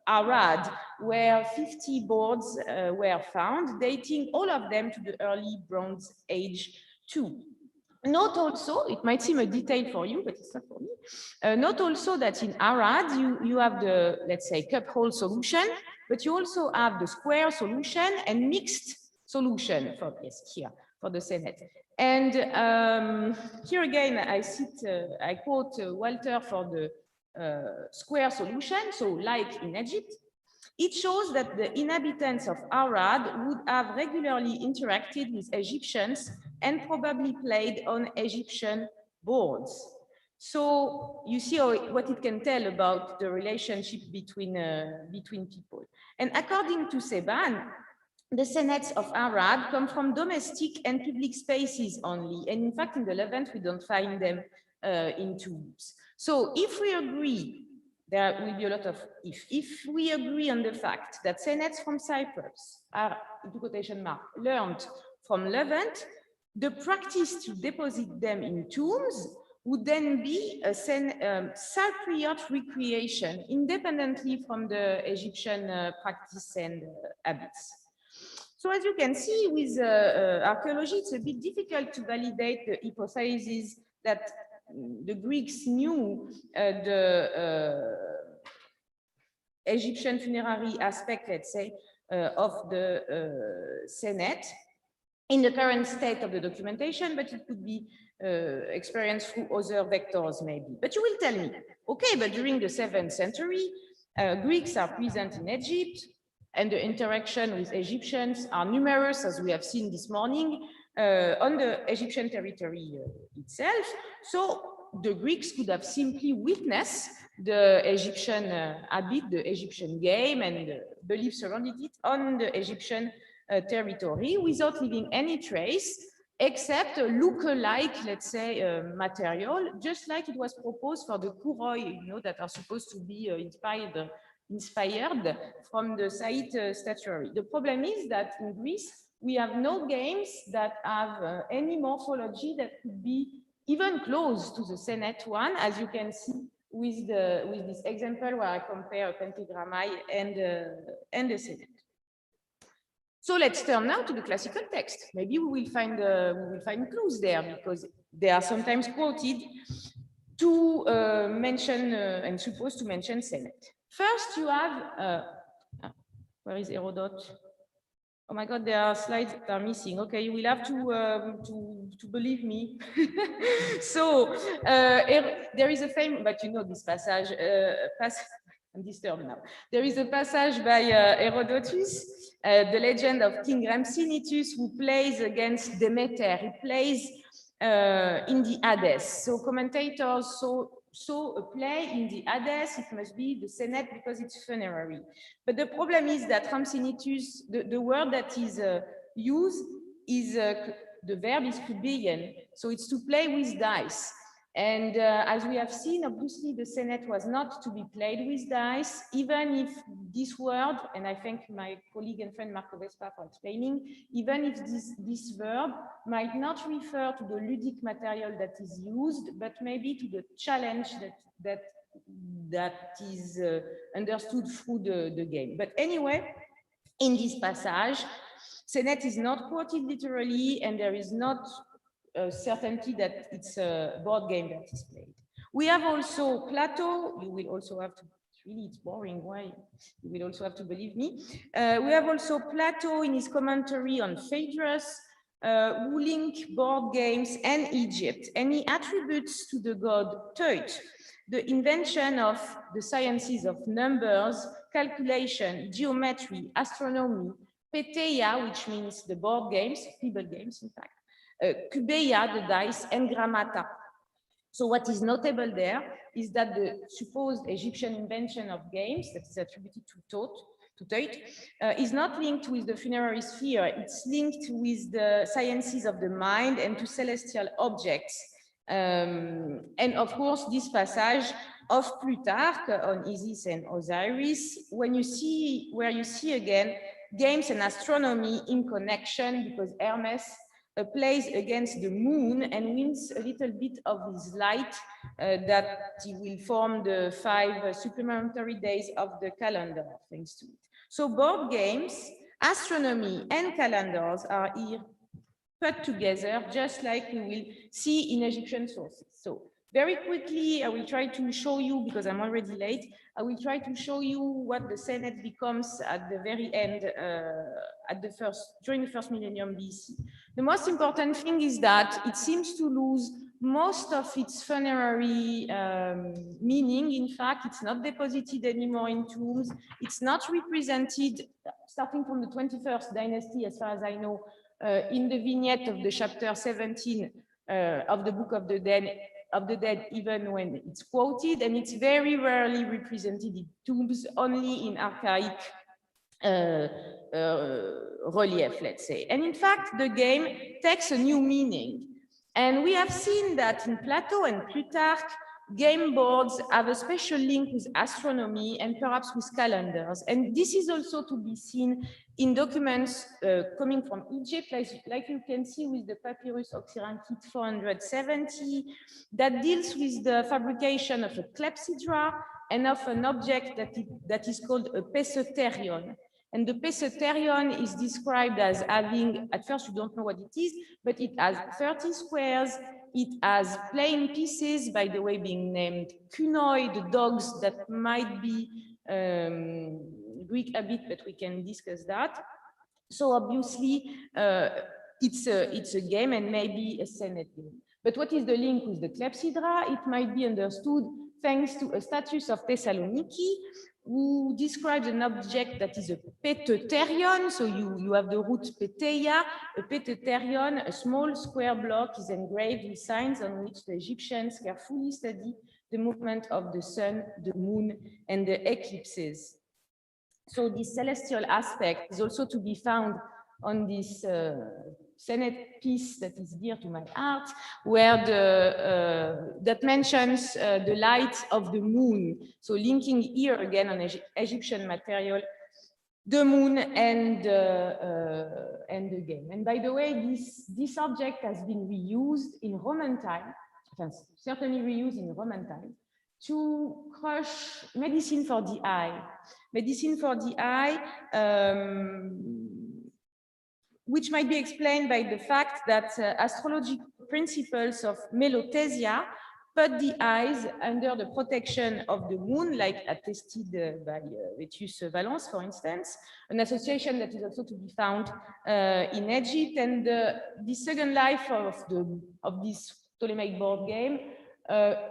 Arad, where 50 boards were found, dating all of them to the early Bronze Age too. Note also, it might seem a detail for you, but it's not for me. Note also that in Arad, you have the, let's say, cup hole solution, but you also have the square solution and mixed solution for, yes, here, for the Senet. And here again, I quote Walter for the square solution. So like in Egypt, it shows that the inhabitants of Arad would have regularly interacted with Egyptians and probably played on Egyptian boards. So you see what it can tell about the relationship between people. And according to Seban, the Senets of Arad come from domestic and public spaces only. And in fact, in the Levant, we don't find them in tombs. So if we agree, there will be a lot of if we agree on the fact that Senets from Cyprus are, into quotation mark, learned from Levant, the practice to deposit them in tombs would then be a Cypriot recreation independently from the Egyptian practice and habits. So as you can see with archaeology, it's a bit difficult to validate the hypothesis that the Greeks knew the Egyptian funerary aspect, let's say, of the Senet in the current state of the documentation, but it could be experienced through other vectors maybe. But you will tell me, okay, but during the 7th century, Greeks are present in Egypt, and the interaction with Egyptians are numerous, as we have seen this morning, on the Egyptian territory itself. So the Greeks could have simply witnessed the Egyptian habit, the Egyptian game, and the beliefs surrounding it on the Egyptian territory without leaving any trace, except a look-alike, let's say, material, just like it was proposed for the Kuroi, you know, that are supposed to be inspired from the Site statuary. The problem is that in Greece, we have no games that have any morphology that could be even close to the Senet one, as you can see with this example where I compare Pentagrammai and the Senet. So let's turn now to the classical text. Maybe we will find clues there, because they are sometimes quoted to mention and supposed to mention Senet. First, you have where is Herodot? Oh my God, there are slides that are missing. Okay, you will have to believe me. So there is a famous, but you know this passage. I'm disturbed now. There is a passage by Herodotus, the legend of King Rhampsinitus, who plays against Demeter. He plays in the Hades. So commentators saw a play in the Hades. It must be the Senet because it's funerary. But the problem is that Rhampsinitus, the word that is used is the verb is kubeien. So it's to play with dice. And as we have seen, obviously the Senet was not to be played with dice, even if this word, and I thank my colleague and friend Marco Vespa for explaining, even if this verb might not refer to the ludic material that is used, but maybe to the challenge that is understood through the game. But anyway, in this passage, Senet is not quoted literally, and there is not certainty that it's a board game that is played. We have also Plato. You will also have to, it's boring, why? You will also have to believe me. We have also Plato in his commentary on Phaedrus, who link board games and Egypt, and he attributes to the god Teut the invention of the sciences of numbers, calculation, geometry, astronomy, peteia, which means the board games, people games in fact, kubeia, the dice, and grammata. So what is notable there is that the supposed Egyptian invention of games that is attributed to Teut is not linked with the funerary sphere. It's linked with the sciences of the mind and to celestial objects. And of course, this passage of Plutarch on Isis and Osiris, where you see again games and astronomy in connection, because Hermes plays against the moon and wins a little bit of his light that he will form the 5 supplementary days of the calendar, thanks to it. So board games, astronomy, and calendars are here put together, just like we will see in Egyptian sources. So very quickly, I will try to show you, because I'm already late, I will try to show you what the Senet becomes at the very end, during the first millennium BC. The most important thing is that it seems to lose most of its funerary meaning. In fact, it's not deposited anymore in tombs. It's not represented, starting from the 21st dynasty, as far as I know, in the vignette of the chapter 17 of the Book of the Dead, even when it's quoted, and it's very rarely represented in tombs, only in archaic relief, let's say. And in fact, the game takes a new meaning. And we have seen that in Plato and Plutarch, game boards have a special link with astronomy and perhaps with calendars. And this is also to be seen in documents coming from Egypt, like you can see with the papyrus Oxyrhynchite 470, that deals with the fabrication of a clepsydra and of an object that is called a pesoterion. And the pesoterion is described as having, at first you don't know what it is, but it has 30 squares. It has plain pieces, by the way, being named kunoi, the dogs that might be Greek a bit, but we can discuss that. So obviously, it's a game and maybe a Senet game. But what is the link with the clepsydra? It might be understood thanks to a status of Thessaloniki, who describes an object that is a peteterion. So you have the root peteia. A peteterion, a small square block, is engraved with signs on which the Egyptians carefully study the movement of the sun, the moon, and the eclipses. So this celestial aspect is also to be found on this Senet piece that is dear to my heart, where that mentions the light of the moon. So linking here again on Egyptian material, the moon and the game. And by the way, this object has been reused in Roman time, certainly reused in Roman time, to crush medicine for the eye. Medicine for the eye, which might be explained by the fact that astrological principles of melothesia put the eyes under the protection of the moon, like attested by Vettius Valens, for instance, an association that is also to be found in Egypt. And the second life of this Ptolemaic board game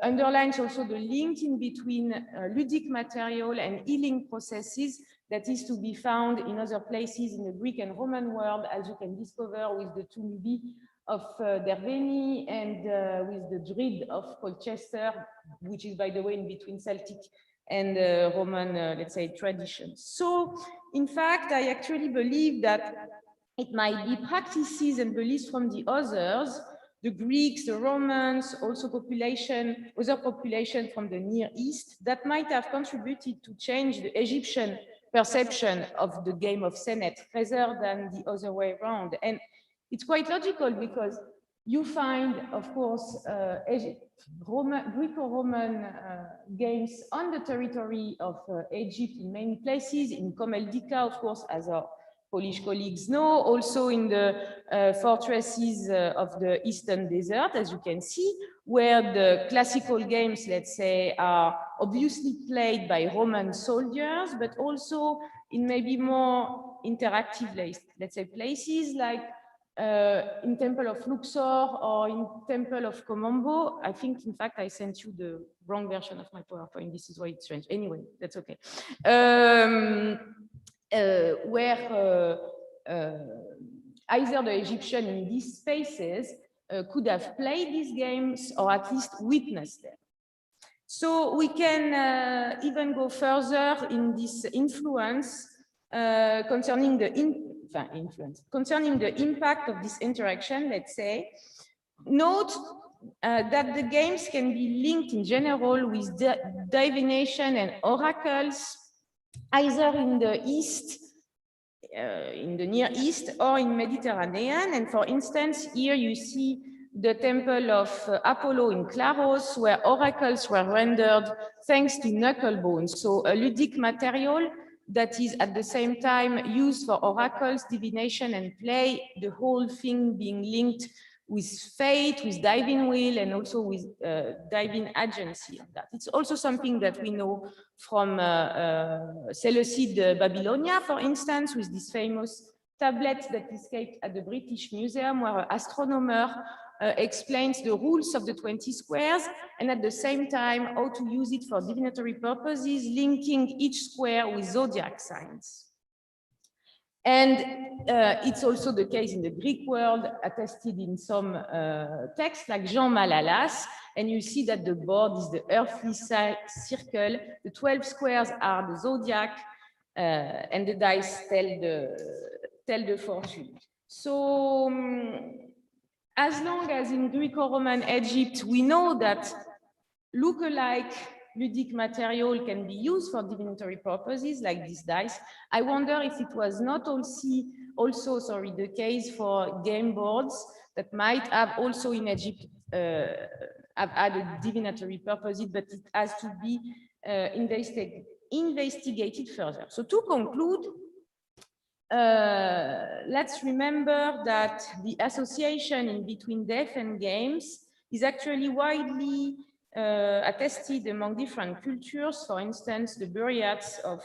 underlines also the link in between ludic material and healing processes that is to be found in other places in the Greek and Roman world, as you can discover with the Tumbi of Derveni and with the Druid of Colchester, which is, by the way, in between Celtic and Roman, let's say, traditions. So, in fact, I actually believe that it might be practices and beliefs from the others, the Greeks, the Romans, also other population from the Near East, that might have contributed to change the Egyptian perception of the game of Senet rather than the other way around. And it's quite logical because you find, of course, Greco-Roman games on the territory of Egypt in many places, in Komeldika, of course, as our Polish colleagues know, also in the fortresses of the Eastern Desert, as you can see, where the classical games, let's say, are obviously played by Roman soldiers, but also in maybe more interactive, let's say, places like in Temple of Luxor or in Temple of Komombo. I think, in fact, I sent you the wrong version of my PowerPoint. This is why it's strange. Anyway, that's okay. Where either the Egyptian in these spaces could have played these games or at least witnessed them. So we can even go further in this influence concerning the impact of this interaction, let's say. Note that the games can be linked in general with divination and oracles, either in the East, in the Near East, or in Mediterranean. And for instance, here you see the temple of Apollo in Claros, where oracles were rendered thanks to knuckle bones. So a ludic material that is at the same time used for oracles, divination, and play, the whole thing being linked with fate, with divine will, and also with divine agency. It's also something that we know from Seleucid Babylonia, for instance, with this famous tablet that escaped at the British Museum, where an astronomer explains the rules of the 20 squares, and at the same time, how to use it for divinatory purposes, linking each square with zodiac signs. And it's also the case in the Greek world, attested in some texts like Jean Malalas. And you see that the board is the earthly circle, the 12 squares are the zodiac, and the dice tell the fortune. So as long as in Greco-Roman Egypt, we know that look-alike ludic material can be used for divinatory purposes, like this dice. I wonder if it was not also the case for game boards that might have also in Egypt have had a divinatory purposes, but it has to be investigated further. So to conclude, let's remember that the association in between death and games is actually widely attested among different cultures. For instance, the Buryats of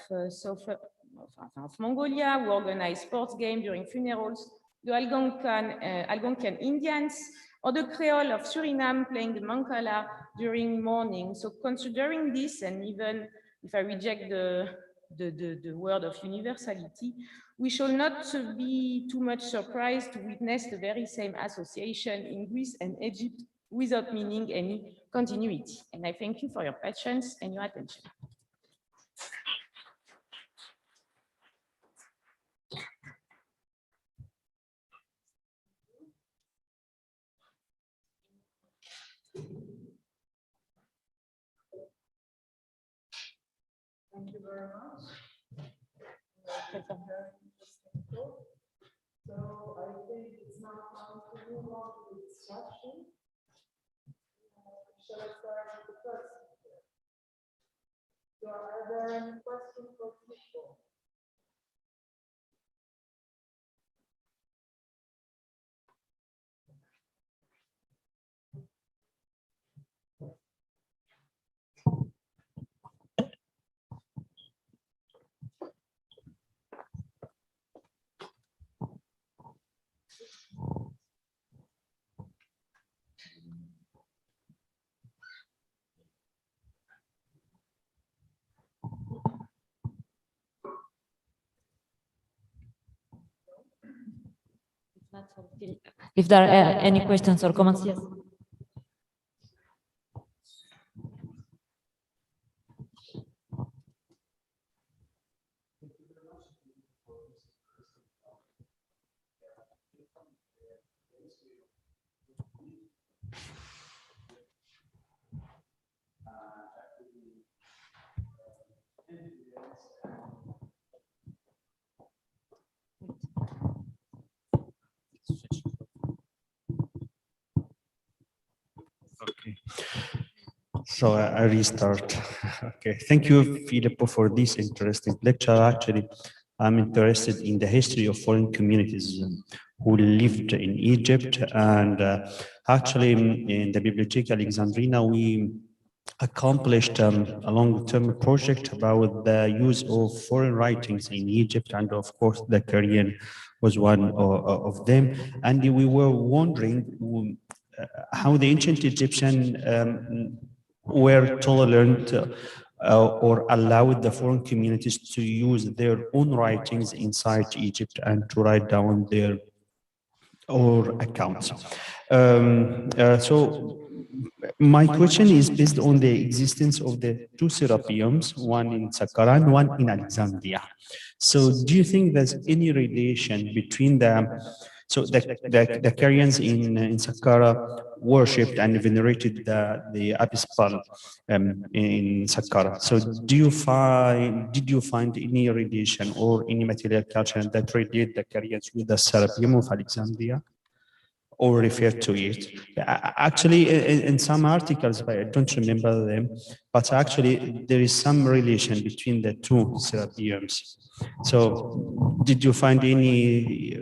Mongolia, who organize sports games during funerals, the Algonquian Indians, or the Creole of Suriname playing the mancala during mourning. So considering this, and even if I reject the word of universality, we shall not be too much surprised to witness the very same association in Greece and Egypt without meaning any continuity. And I thank you for your patience and your attention. Thank you very much. So I think it's now time to move on to the discussion. Shall I start with the first speaker? So are there any questions for people? If there are any questions or comments, yes. Okay, so I restart. Okay, thank you, Filippo, for this interesting lecture. Actually, I'm interested in the history of foreign communities who lived in Egypt, and actually in the Bibliotheca Alexandrina, we accomplished a long-term project about the use of foreign writings in Egypt, and of course the Korean was one of them. And we were wondering how the ancient Egyptian were tolerant or allowed the foreign communities to use their own writings inside Egypt and to write down their own accounts. So my question is based on the existence of the two serapeums, one in Saqqara and one in Alexandria. So do you think there's any relation between the Carians in Saqqara worshipped and venerated the abyssal in Saqqara? So did you find any relation or any material culture that related the Carians with the serapeum of Alexandria, or refer to it? Actually, in some articles, but I don't remember them, but actually there is some relation between the two serapeums. So did you find any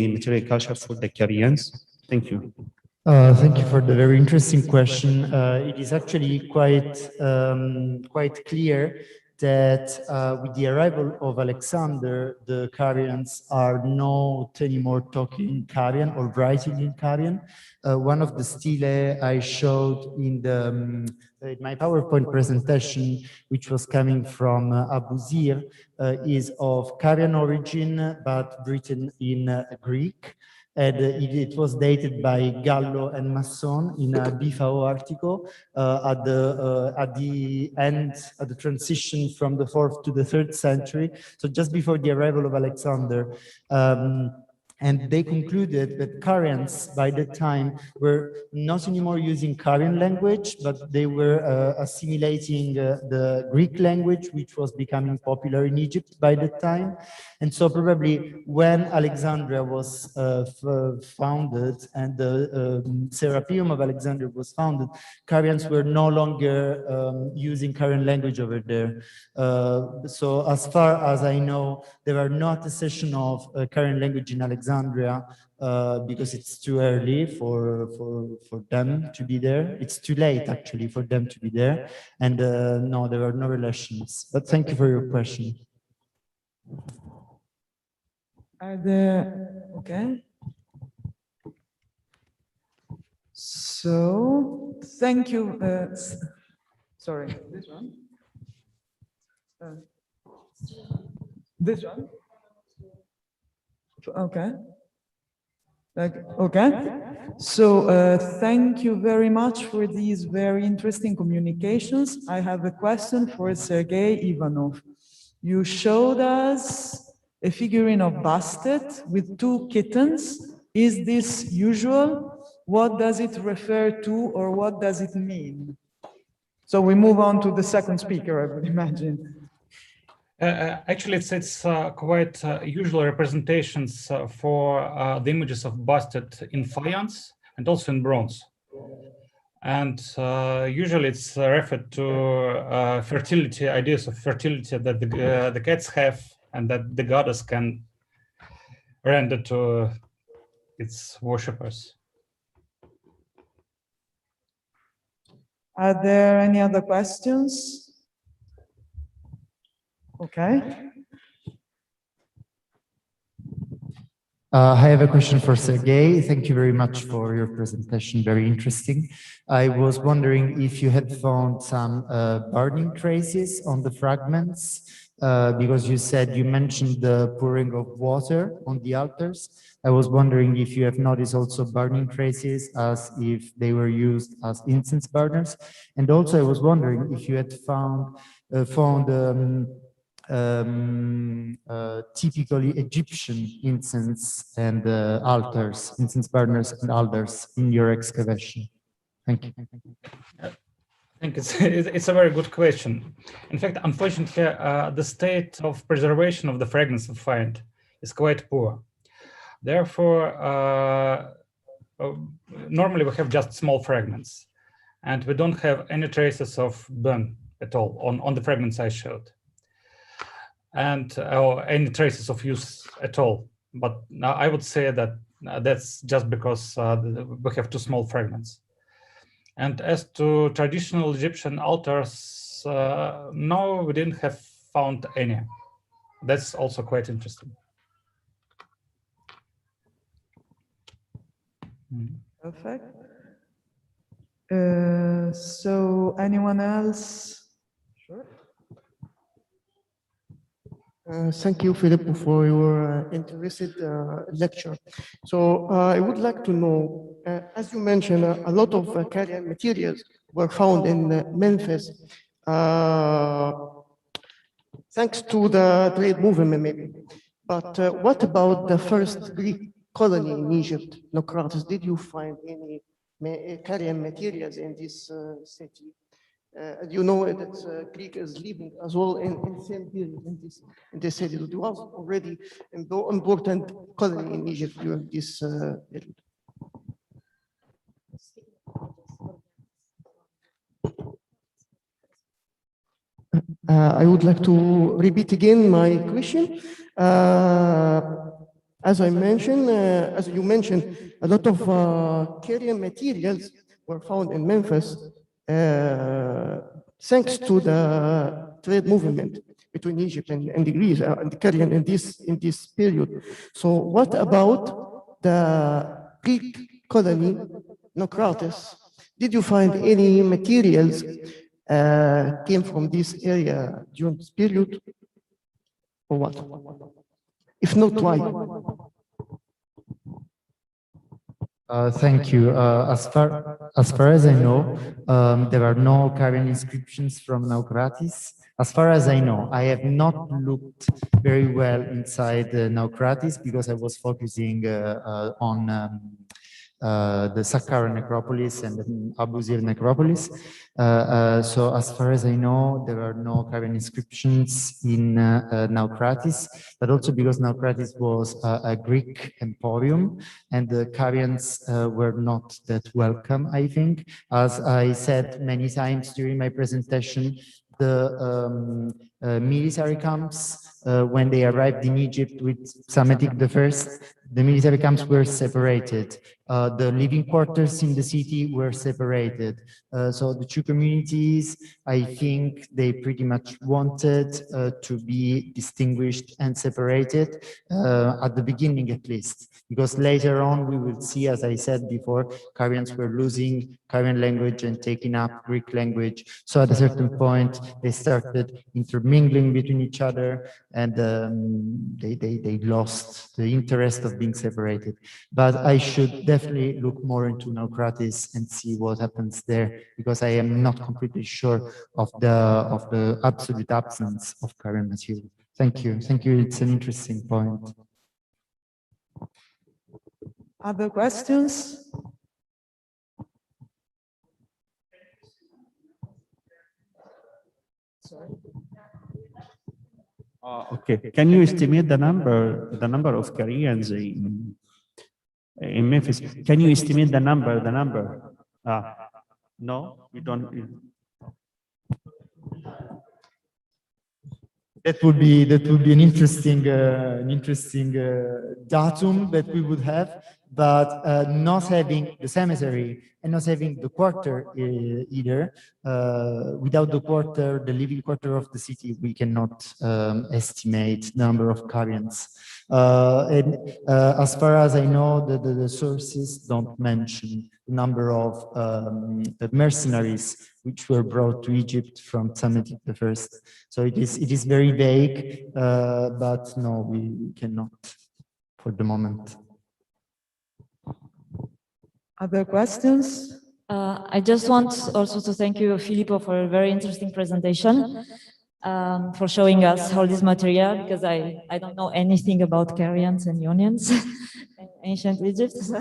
material culture for the Carians? Thank you. Thank you for the very interesting question. It is actually quite clear that with the arrival of Alexander, the Carians are not anymore talking Carian or writing in Carian. One of the stelae I showed in my PowerPoint presentation, which was coming from Abu Zir, is of Carian origin, but written in Greek. And it was dated by Gallo and Masson in a IFAO article at the transition from the 4th to the 3rd century. So just before the arrival of Alexander. And they concluded that Carians, by that time, were not anymore using Carian language, but they were assimilating the Greek language, which was becoming popular in Egypt by that time. And so probably when Alexandria was founded and the Serapeum of Alexandria was founded, Carians were no longer using Carian language over there. So as far as I know, there are no attestation of Carian language in Alexandria because it's too early for them to be there. It's too late actually for them to be there. And no, there are no relations. But thank you for your question. Are there, okay. So, thank you. Sorry, this one? This one? Okay. Okay. So, thank you very much for these very interesting communications. I have a question for Sergei Ivanov. You showed us a figurine of Bastet with two kittens. Is this usual? What does it refer to, or what does it mean? So we move on to the second speaker, I would imagine. Actually, it's quite usual representations for the images of Bastet in faience and also in bronze. And usually it's referred to fertility, ideas of fertility that the cats have and that the goddess can render to its worshippers. Are there any other questions? Okay. I have a question for Sergei. Thank you very much for your presentation, very interesting. I was wondering if you had found some burning traces on the fragments, because you mentioned the pouring of water on the altars. I was wondering if you have noticed also burning traces as if they were used as incense burners. And also I was wondering if you had found typically Egyptian incense and altars, incense burners and altars in your excavation. Thank you. I think it's a very good question. In fact, unfortunately, the state of preservation of the fragments we find is quite poor. Therefore, normally we have just small fragments, and we don't have any traces of burn at all on the fragments I showed, and or any traces of use at all. But I would say that that's just because we have two small fragments. And as to traditional Egyptian altars, no, we didn't have found any. That's also quite interesting. Perfect. So anyone else? Sure. Thank you, Filippo, for your interested lecture. So I would like to know, as you mentioned, a lot of Carian materials were found in Memphis, thanks to the trade movement, maybe. But what about the first Greek colony in Egypt, Naucratis? Did you find any Carian materials in this city? You know that Greek is living as well in the same period in this city. It was already an important colony in Egypt during this period. I would like to repeat again my question. As I mentioned, as you mentioned, a lot of Carian materials were found in Memphis thanks to the trade movement between Egypt and Greece and the Carian in this period. So what about the Greek colony, Naucratis? Did you find any materials came from this area during this period, or what? If not, why? Thank you. As far as I know, there are no Carian inscriptions from Naucratis. As far as I know, I have not looked very well inside Naucratis because I was focusing on the Saqqara necropolis and the Abu Zir necropolis. So as far as I know, there are no Carian inscriptions in Naucratis, but also because Naucratis was a Greek emporium and the Carians were not that welcome, I think. As I said many times during my presentation, the military camps, when they arrived in Egypt with Psametic I, the military camps were separated. The living quarters in the city were separated. So the two communities, I think they pretty much wanted to be distinguished and separated at the beginning at least, because later on we will see, as I said before, Carians were losing Carian language and taking up Greek language. So at a certain point, they started intermingling between each other and they lost the interest of being separated. But I should definitely look more into Naucratis and see what happens there, because I am not completely sure of the absolute absence of Carian material. Thank you. Thank you. It's an interesting point. Other questions? Okay. Can you estimate the number of Koreans in Memphis? Can you estimate the number? No, we don't. That would be an interesting datum that we would have, but not having the cemetery and not having the quarter either. Without the quarter, the living quarter of the city, we cannot estimate the number of Carians. As far as I know, the sources don't mention the number of mercenaries which were brought to Egypt from Psametic I. So it is very vague, but no, we cannot for the moment. Other questions? I just want also to thank you, Filippo, for a very interesting presentation, for showing us all this material, because I don't know anything about Carians and Ionians in ancient Egypt. So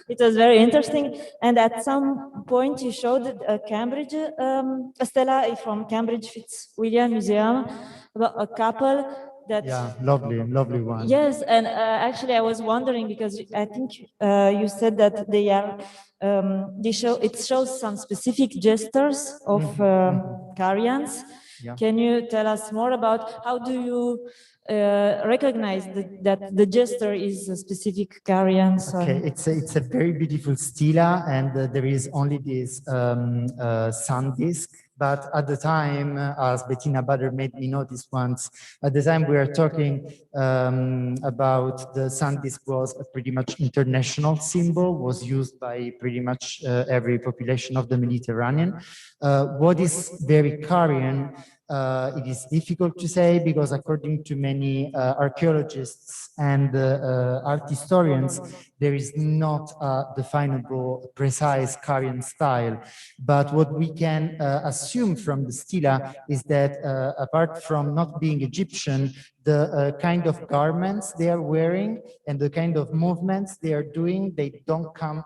it was very interesting. And at some point you showed a Cambridge, a stela from Cambridge Fitzwilliam Museum about a couple that... Yeah, lovely one. Yes, and actually I was wondering, because I think you said that they are, it shows some specific gestures of Carians. Yeah. Can you tell us more about how do you recognize that the gesture is a specific Carians? Okay, it's a very beautiful stela, and there is only this sun disk. But at the time, as Bettina Bader made me notice once, at the time we were talking about the sun disk was a pretty much international symbol, was used by pretty much every population of the Mediterranean. What is very Carian, it is difficult to say, because according to many archaeologists and art historians, there is not a definable, precise Carian style. But what we can assume from the stela is that apart from not being Egyptian, the kind of garments they are wearing and the kind of movements they are doing, they don't come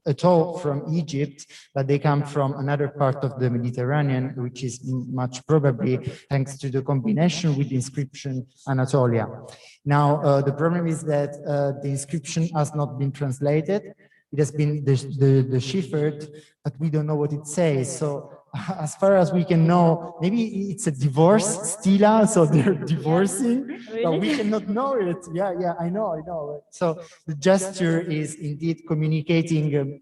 at all from Egypt, but they come from another part of the Mediterranean, which is much probably thanks to the combination with the inscription Anatolia. Now, the problem is that the inscription has not been translated. It has been deciphered, but we don't know what it says. So as far as we can know, maybe it's a divorce stela, so they're divorcing, Really? but we cannot know it. Yeah, I know. So the gesture is indeed communicating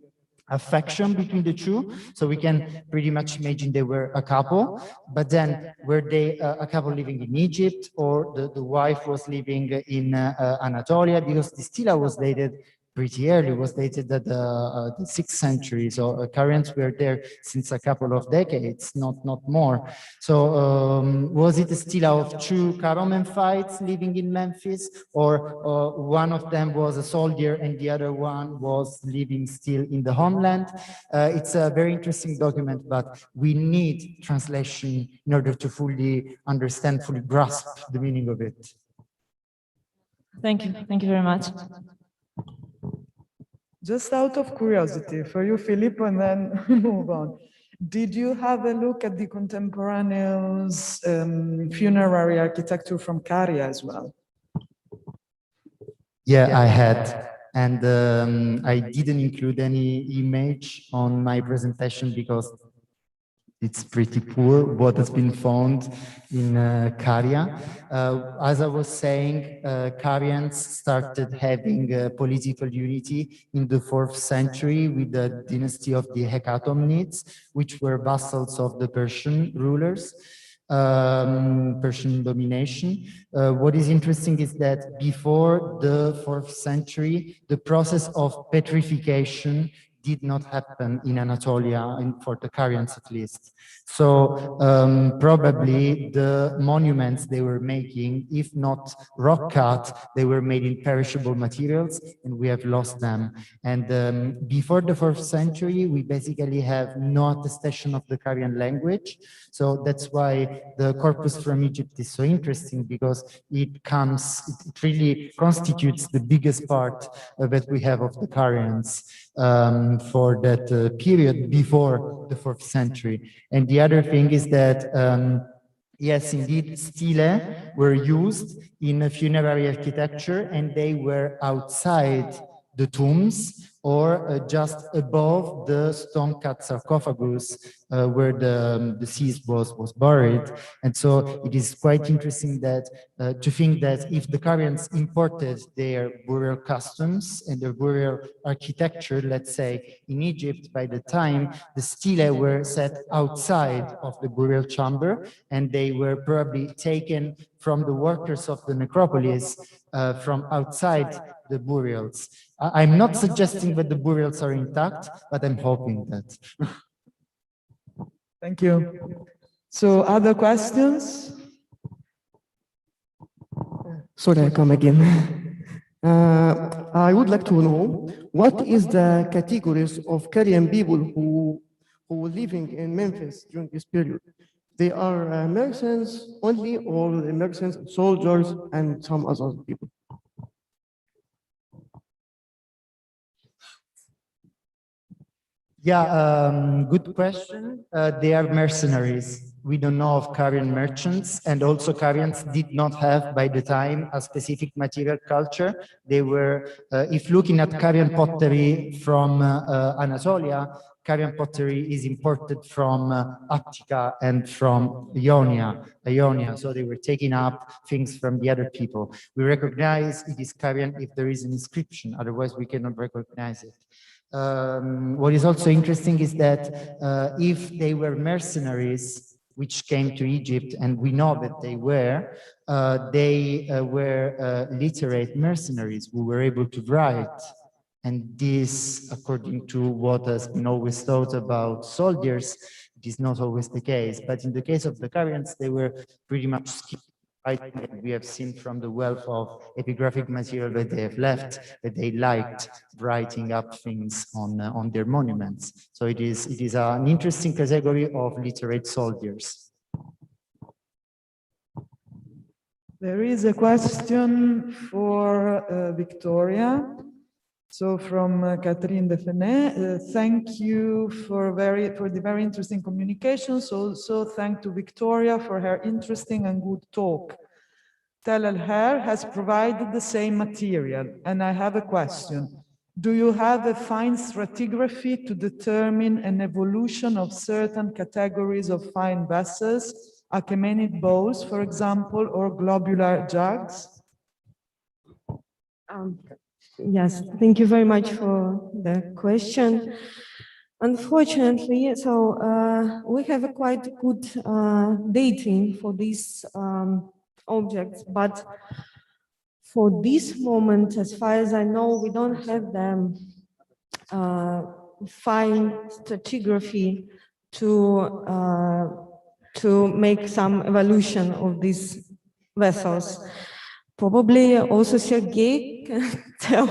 affection between the two. So we can pretty much imagine they were a couple, but then were they a couple living in Egypt, or the wife was living in Anatolia, because the stela was dated pretty early, was dated at the 6th century. So Carians were there since a couple of decades, not more. So was it a stele of true Caromemphites living in Memphis, or one of them was a soldier and the other one was living still in the homeland? It's a very interesting document, but we need translation in order to fully understand, fully grasp the meaning of it. Thank you very much. Just out of curiosity for you, Filippo, and then move on. Did you have a look at the contemporaneous funerary architecture from Caria as well? Yeah, I had. And I didn't include any image on my presentation because it's pretty poor what has been found in Caria. As I was saying, Carians started having political unity in the 4th century with the dynasty of the Hecatomnids, which were vassals of the Persian rulers. Persian domination. What is interesting is that before the 4th century, the process of petrification did not happen in Anatolia, for the Carians at least. So probably the monuments they were making, if not rock cut, they were made in perishable materials, and we have lost them. And before the 4th century, we basically have no attestation of the Carian language. So that's why the corpus from Egypt is so interesting, because it really constitutes the biggest part that we have of the Carians for that period before the 4th century. And the other thing is that, yes, indeed, stelae were used in funerary architecture, and they were outside the tombs or just above the stone-cut sarcophagus where the deceased was buried. And so it is quite interesting that to think that if the Carians imported their burial customs and their burial architecture, let's say, in Egypt, by the time the stelae were set outside of the burial chamber, and they were probably taken from the workers of the necropolis from outside the burials. I'm not suggesting that the burials are intact, but I'm hoping that. Thank you. So other questions? Sorry, I come again. I would like to know what is the categories of Carian people who were living in Memphis during this period. They are merchants only, or merchants, soldiers, and some other people. Yeah, good question. They are mercenaries. We don't know of Carian merchants, and also Carians did not have by the time a specific material culture. They were, if looking at Carian pottery from Anatolia, Carian pottery is imported from Attica and from Ionia, so they were taking up things from the other people. We recognize it is Carian if there is an inscription, otherwise we cannot recognize it. What is also interesting is that if they were mercenaries which came to Egypt, and we know that they were literate mercenaries who were able to write. And this, according to what has been always thought about soldiers, it is not always the case. But in the case of the Carians, they were pretty much skilled. We have seen from the wealth of epigraphic material that they have left that they liked writing up things on their monuments. So it is an interesting category of literate soldiers. There is a question for Victoria. So from Catherine Defenet, thank you for the very interesting communications. Also thank to Victoria for her interesting and good talk. Tel El Hair has provided the same material, and I have a question. Do you have a fine stratigraphy to determine an evolution of certain categories of fine vessels, Achaemenid bowls, for example, or globular jugs? Yes, thank you very much for the question. Unfortunately, we have a quite good dating for these objects, but for this moment, as far as I know, we don't have the fine stratigraphy to make some evaluation of these vessels. Probably also Sergei can tell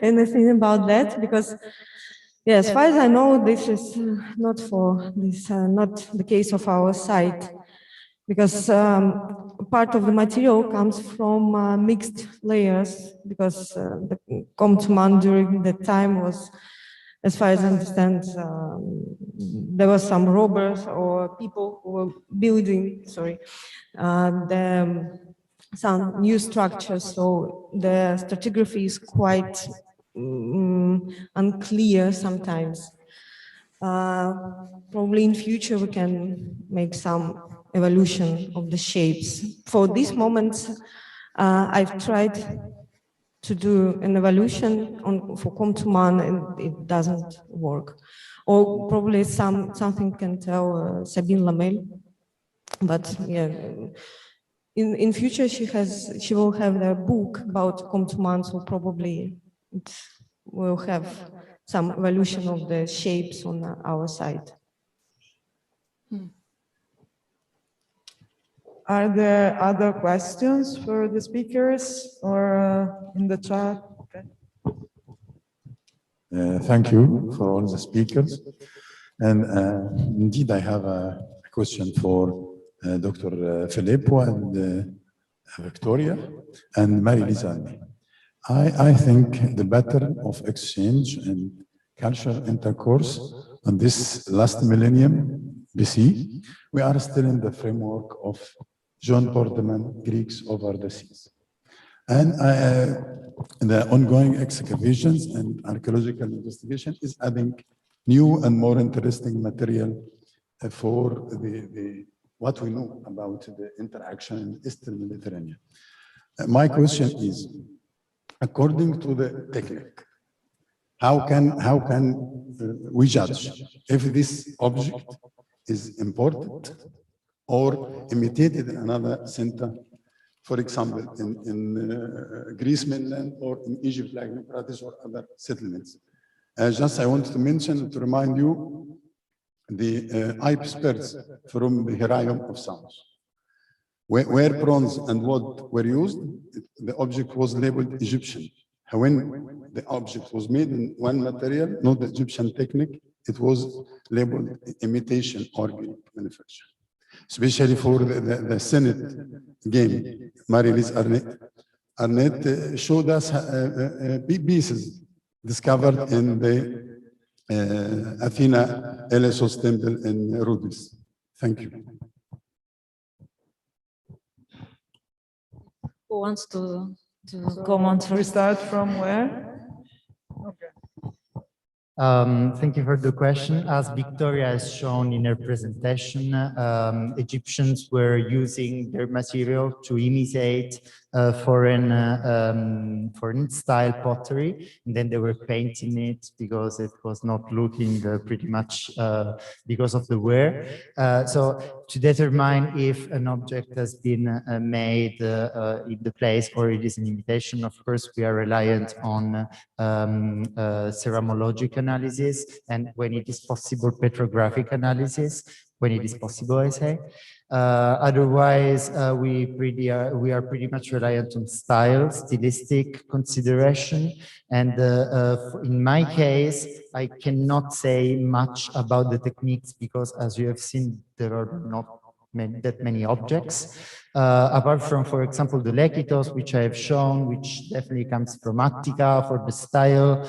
anything about that, because yeah, as far as I know, this is not the case of our site, because part of the material comes from mixed layers, because the Komtuman during that time was, as far as I understand, there were some robbers or people who were building, some new structures, so the stratigraphy is quite unclear sometimes. Probably in future we can make some evolution of the shapes. For this moment, I've tried to do an evolution for Komtuman and it doesn't work. Or probably something can tell Sabine Lamel, but yeah. In future, she will have a book about Komtuman, so probably it will have some evolution of the shapes on our side. Are there other questions for the speakers or in the chat? Okay. Thank you for all the speakers. And indeed, I have a question for Dr. Filippo and Victoria and Marie-Lise. I think the pattern of exchange and cultural intercourse on this last millennium BC, we are still in the framework of John Portman, Greeks over the seas. And the ongoing excavations and archaeological investigation is adding new and more interesting material for what we know about the interaction in the Eastern Mediterranean. My question is, according to the technique, how can we judge if this object is imported or imitated in another center, for example, in Greece mainland or in Egypt, like Euphrates or other settlements? I want to mention, to remind you, the ice from the Heraium of Samos. Where bronze and wood were used, the object was labeled Egyptian. When the object was made in one material, not the Egyptian technique, it was labeled imitation or Greek manufacture. Especially for the Senate game, Marie-Lise Arnett showed us pieces discovered in the Athena Elesos temple in Rhodes. Thank you. Who wants to comment first? We start from where? Okay. Thank you for the question. As Victoria has shown in her presentation, Egyptians were using their material to imitate foreign style pottery, and then they were painting it because it was not looking pretty much because of the wear. So to determine if an object has been made in the place or it is an imitation, of course, we are reliant on ceramologic analysis, and when it is possible, petrographic analysis, when it is possible, I say. Otherwise, we are pretty much reliant on style, stylistic consideration, and in my case, I cannot say much about the techniques because, as you have seen, there are not that many objects. Apart from, for example, the Lekitos, which I have shown, which definitely comes from Attica for the style,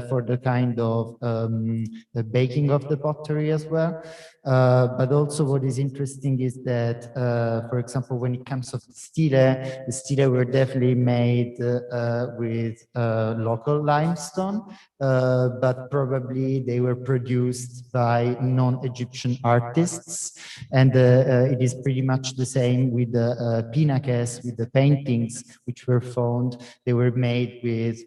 for the kind of the baking of the pottery as well. But also what is interesting is that, for example, when it comes to the stele were definitely made with local limestone, but probably they were produced by non-Egyptian artists. And it is pretty much the same with the pinakes, with the paintings which were found. They were made with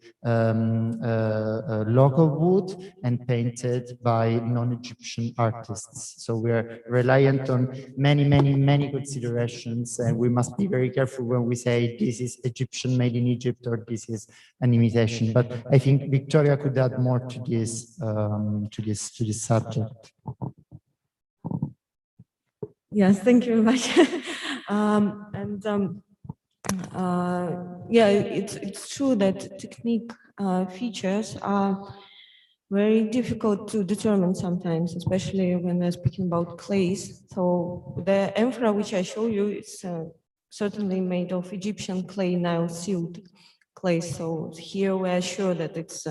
local wood and painted by non-Egyptian artists. So we're reliant on many considerations, and we must be very careful when we say this is Egyptian made in Egypt or this is an imitation. But I think Victoria could add more to this subject. Yes, thank you very much. Yeah, it's true that technique features are very difficult to determine sometimes, especially when we're speaking about clays. So the amphora which I show you is certainly made of Egyptian clay, Nile sealed clay. So here we are sure that it's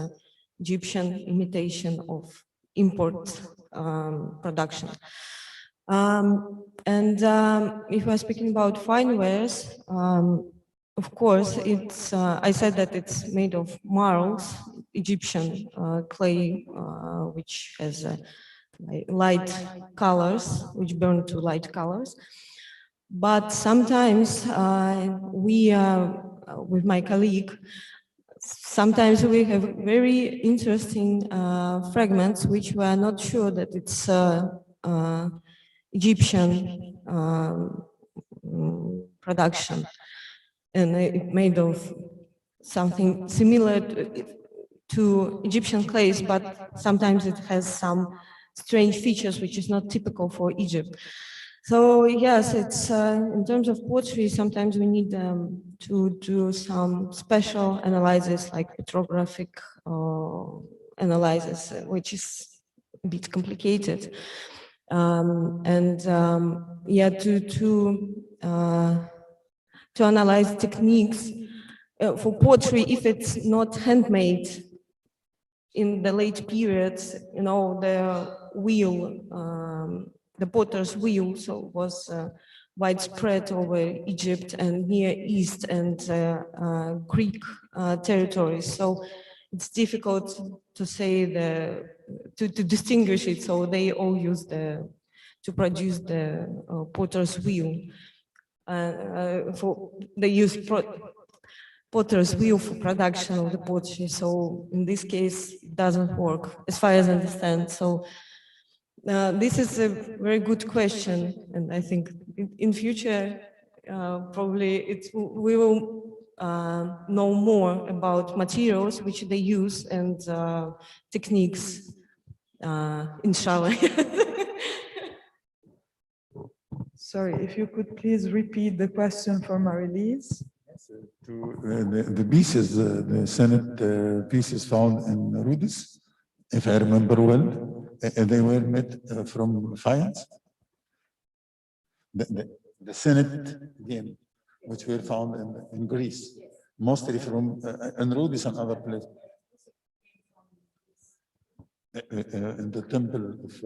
Egyptian imitation of import production. If we're speaking about fine wares, of course, it's. I said that it's made of marls, Egyptian clay, which has light colors, which burn to light colors. But sometimes we, with my colleague, sometimes we have very interesting fragments which we are not sure that it's Egyptian production, and it made of something similar to Egyptian clays, but sometimes it has some strange features which is not typical for Egypt. So yes, it's in terms of pottery, sometimes we need to do some special analysis like petrographic analysis, which is a bit complicated. Yeah, to analyze techniques for pottery, if it's not handmade in the late periods, you know, the wheel, the potter's wheel, so was widespread over Egypt and Near East and Greek territories. So it's difficult to say to distinguish it. So they all use to produce the potter's wheel. They use potter's wheel for production of the pottery. So in this case, it doesn't work, as far as I understand. So this is a very good question, and I think in future probably we will know more about materials which they use and techniques, inshallah. Sorry, if you could please repeat the question for Marie-Lise. The pieces, the Senate pieces found in Rhodes, if I remember well, they were made from faience. The Senate game, which were found in Greece, mostly from in Rhodes and other places. In the temple of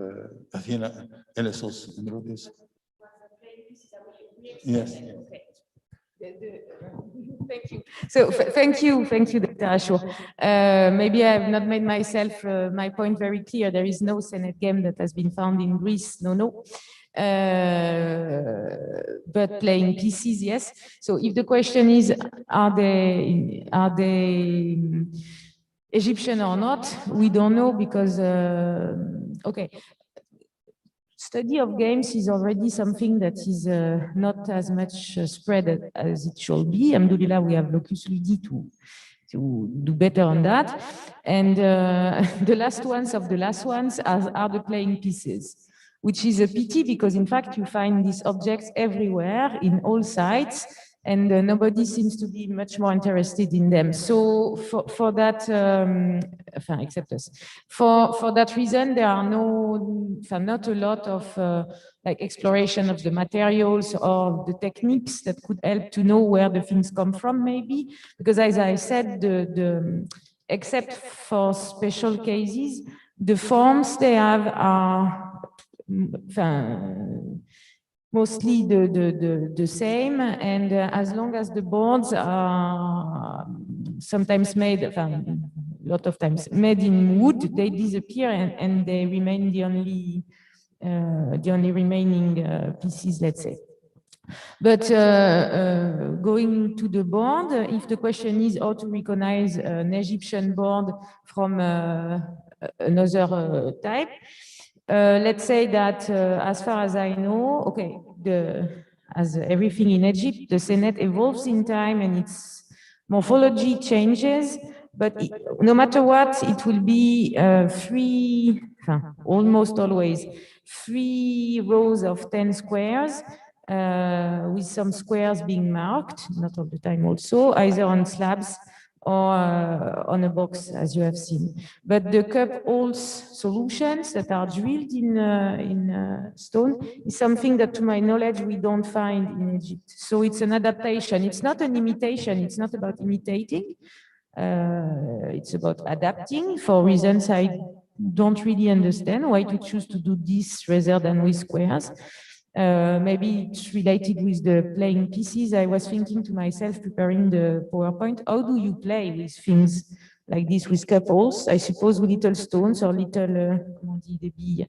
Athena, Elissos in Rhodes. Yes. Thank you. So thank you, Dr. Ashur. Maybe I have not made myself my point very clear. There is no Senate game that has been found in Greece. No. But playing pieces, yes. So if the question is, are they Egyptian or not? We don't know because okay. Study of games is already something that is not as much spread as it should be. Alhamdulillah, we have Locus Ludi to do better on that. And the last ones of the last ones are the playing pieces, which is a pity because in fact you find these objects everywhere in all sites, and nobody seems to be much more interested in them. So for that, except us, for that reason, there are not a lot of like exploration of the materials or the techniques that could help to know where the things come from, maybe, because as I said, except for special cases, the forms they have are mostly the same, and as long as the boards are sometimes made, a lot of times made in wood, they disappear and they remain the only the only remaining pieces, let's say. But going to the board, if the question is how to recognize an Egyptian board from another type, let's say that as far as I know, okay, as everything in Egypt, the Senet evolves in time and its morphology changes, but no matter what, it will be almost always 3 rows of 10 squares, with some squares being marked, not all the time also, either on slabs or on a box, as you have seen. But the cup holes solutions that are drilled in stone is something that, to my knowledge, we don't find in Egypt. So it's an adaptation. It's not an imitation. It's not about imitating. It's about adapting for reasons I don't really understand why to choose to do this rather than with squares. Maybe it's related with the playing pieces. I was thinking to myself, preparing the PowerPoint, how do you play with things like this with cup holes? I suppose with little stones or little, comment on dit, des billes,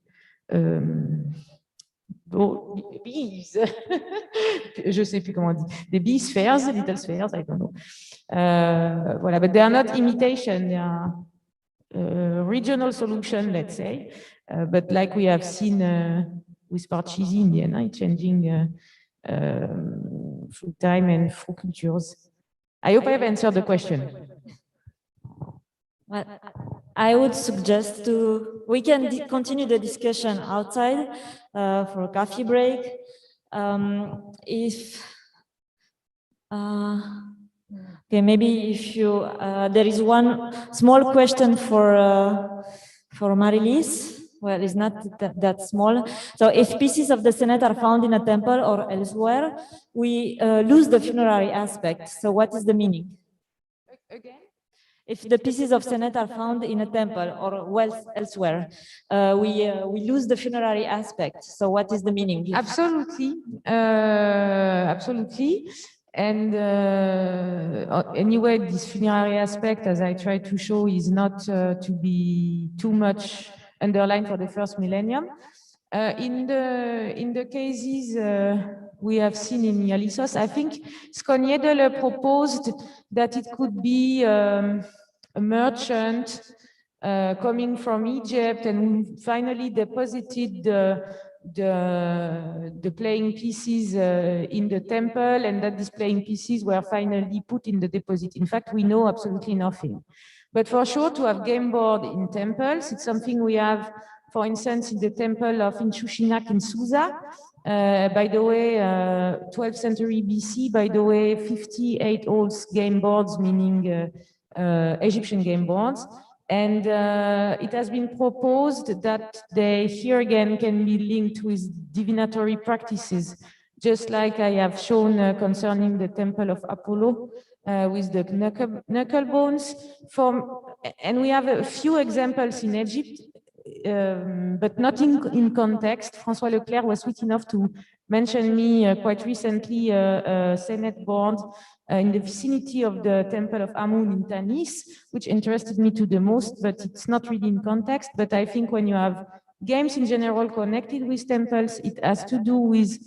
bees. Je sais plus comment on dit. Des bee spheres, little spheres, I don't know. Voilà, but they are not imitation. They are regional solution, let's say. But like we have seen with Parcheesi in the end, changing through time and through cultures. I hope I have answered the question. Well, I would suggest we can continue the discussion outside for a coffee break. Okay, maybe if you, there is one small question for Marie-Lise. Well, it's not that small. So if pieces of the Senet are found in a temple or elsewhere, we lose the funerary aspect. So what is the meaning? Again? If the pieces of Senet are found in a temple or elsewhere, we lose the funerary aspect. So what is the meaning? Absolutely, absolutely. And anyway, this funerary aspect, as I try to show, is not to be too much underlined for the first millennium. In the cases we have seen in Ialisos, I think Skoniedele proposed that it could be a merchant coming from Egypt and finally deposited the playing pieces in the temple, and that these playing pieces were finally put in the deposit. In fact, we know absolutely nothing. But for sure, to have game board in temples, it's something we have, for instance, in the temple of Inshushinak in Susa. By the way, 12th century BC, by the way, 58 old game boards, meaning Egyptian game boards. And it has been proposed that they here again can be linked with divinatory practices, just like I have shown concerning the temple of Apollo with the knuckle bones. And we have a few examples in Egypt, but not in context. François Leclerc was sweet enough to mention me quite recently a Senet board in the vicinity of the temple of Amun in Tanis, which interested me to the most, but it's not really in context. But I think when you have games in general connected with temples, it has to do with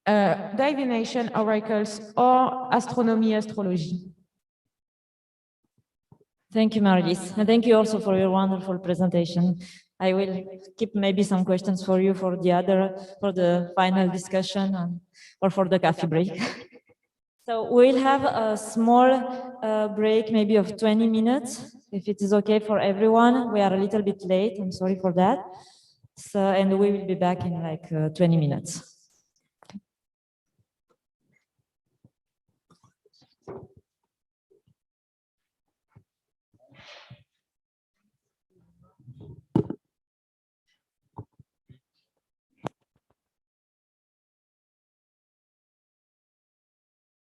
divination, oracles, or astronomy, astrology. Thank you, Marie-Lise. And thank you also for your wonderful presentation. I will keep maybe some questions for you for the final discussion or for the coffee break. So we'll have a small break, maybe of 20 minutes, if it is okay for everyone. We are a little bit late, I'm sorry for that. So, and we will be back in like 20 minutes.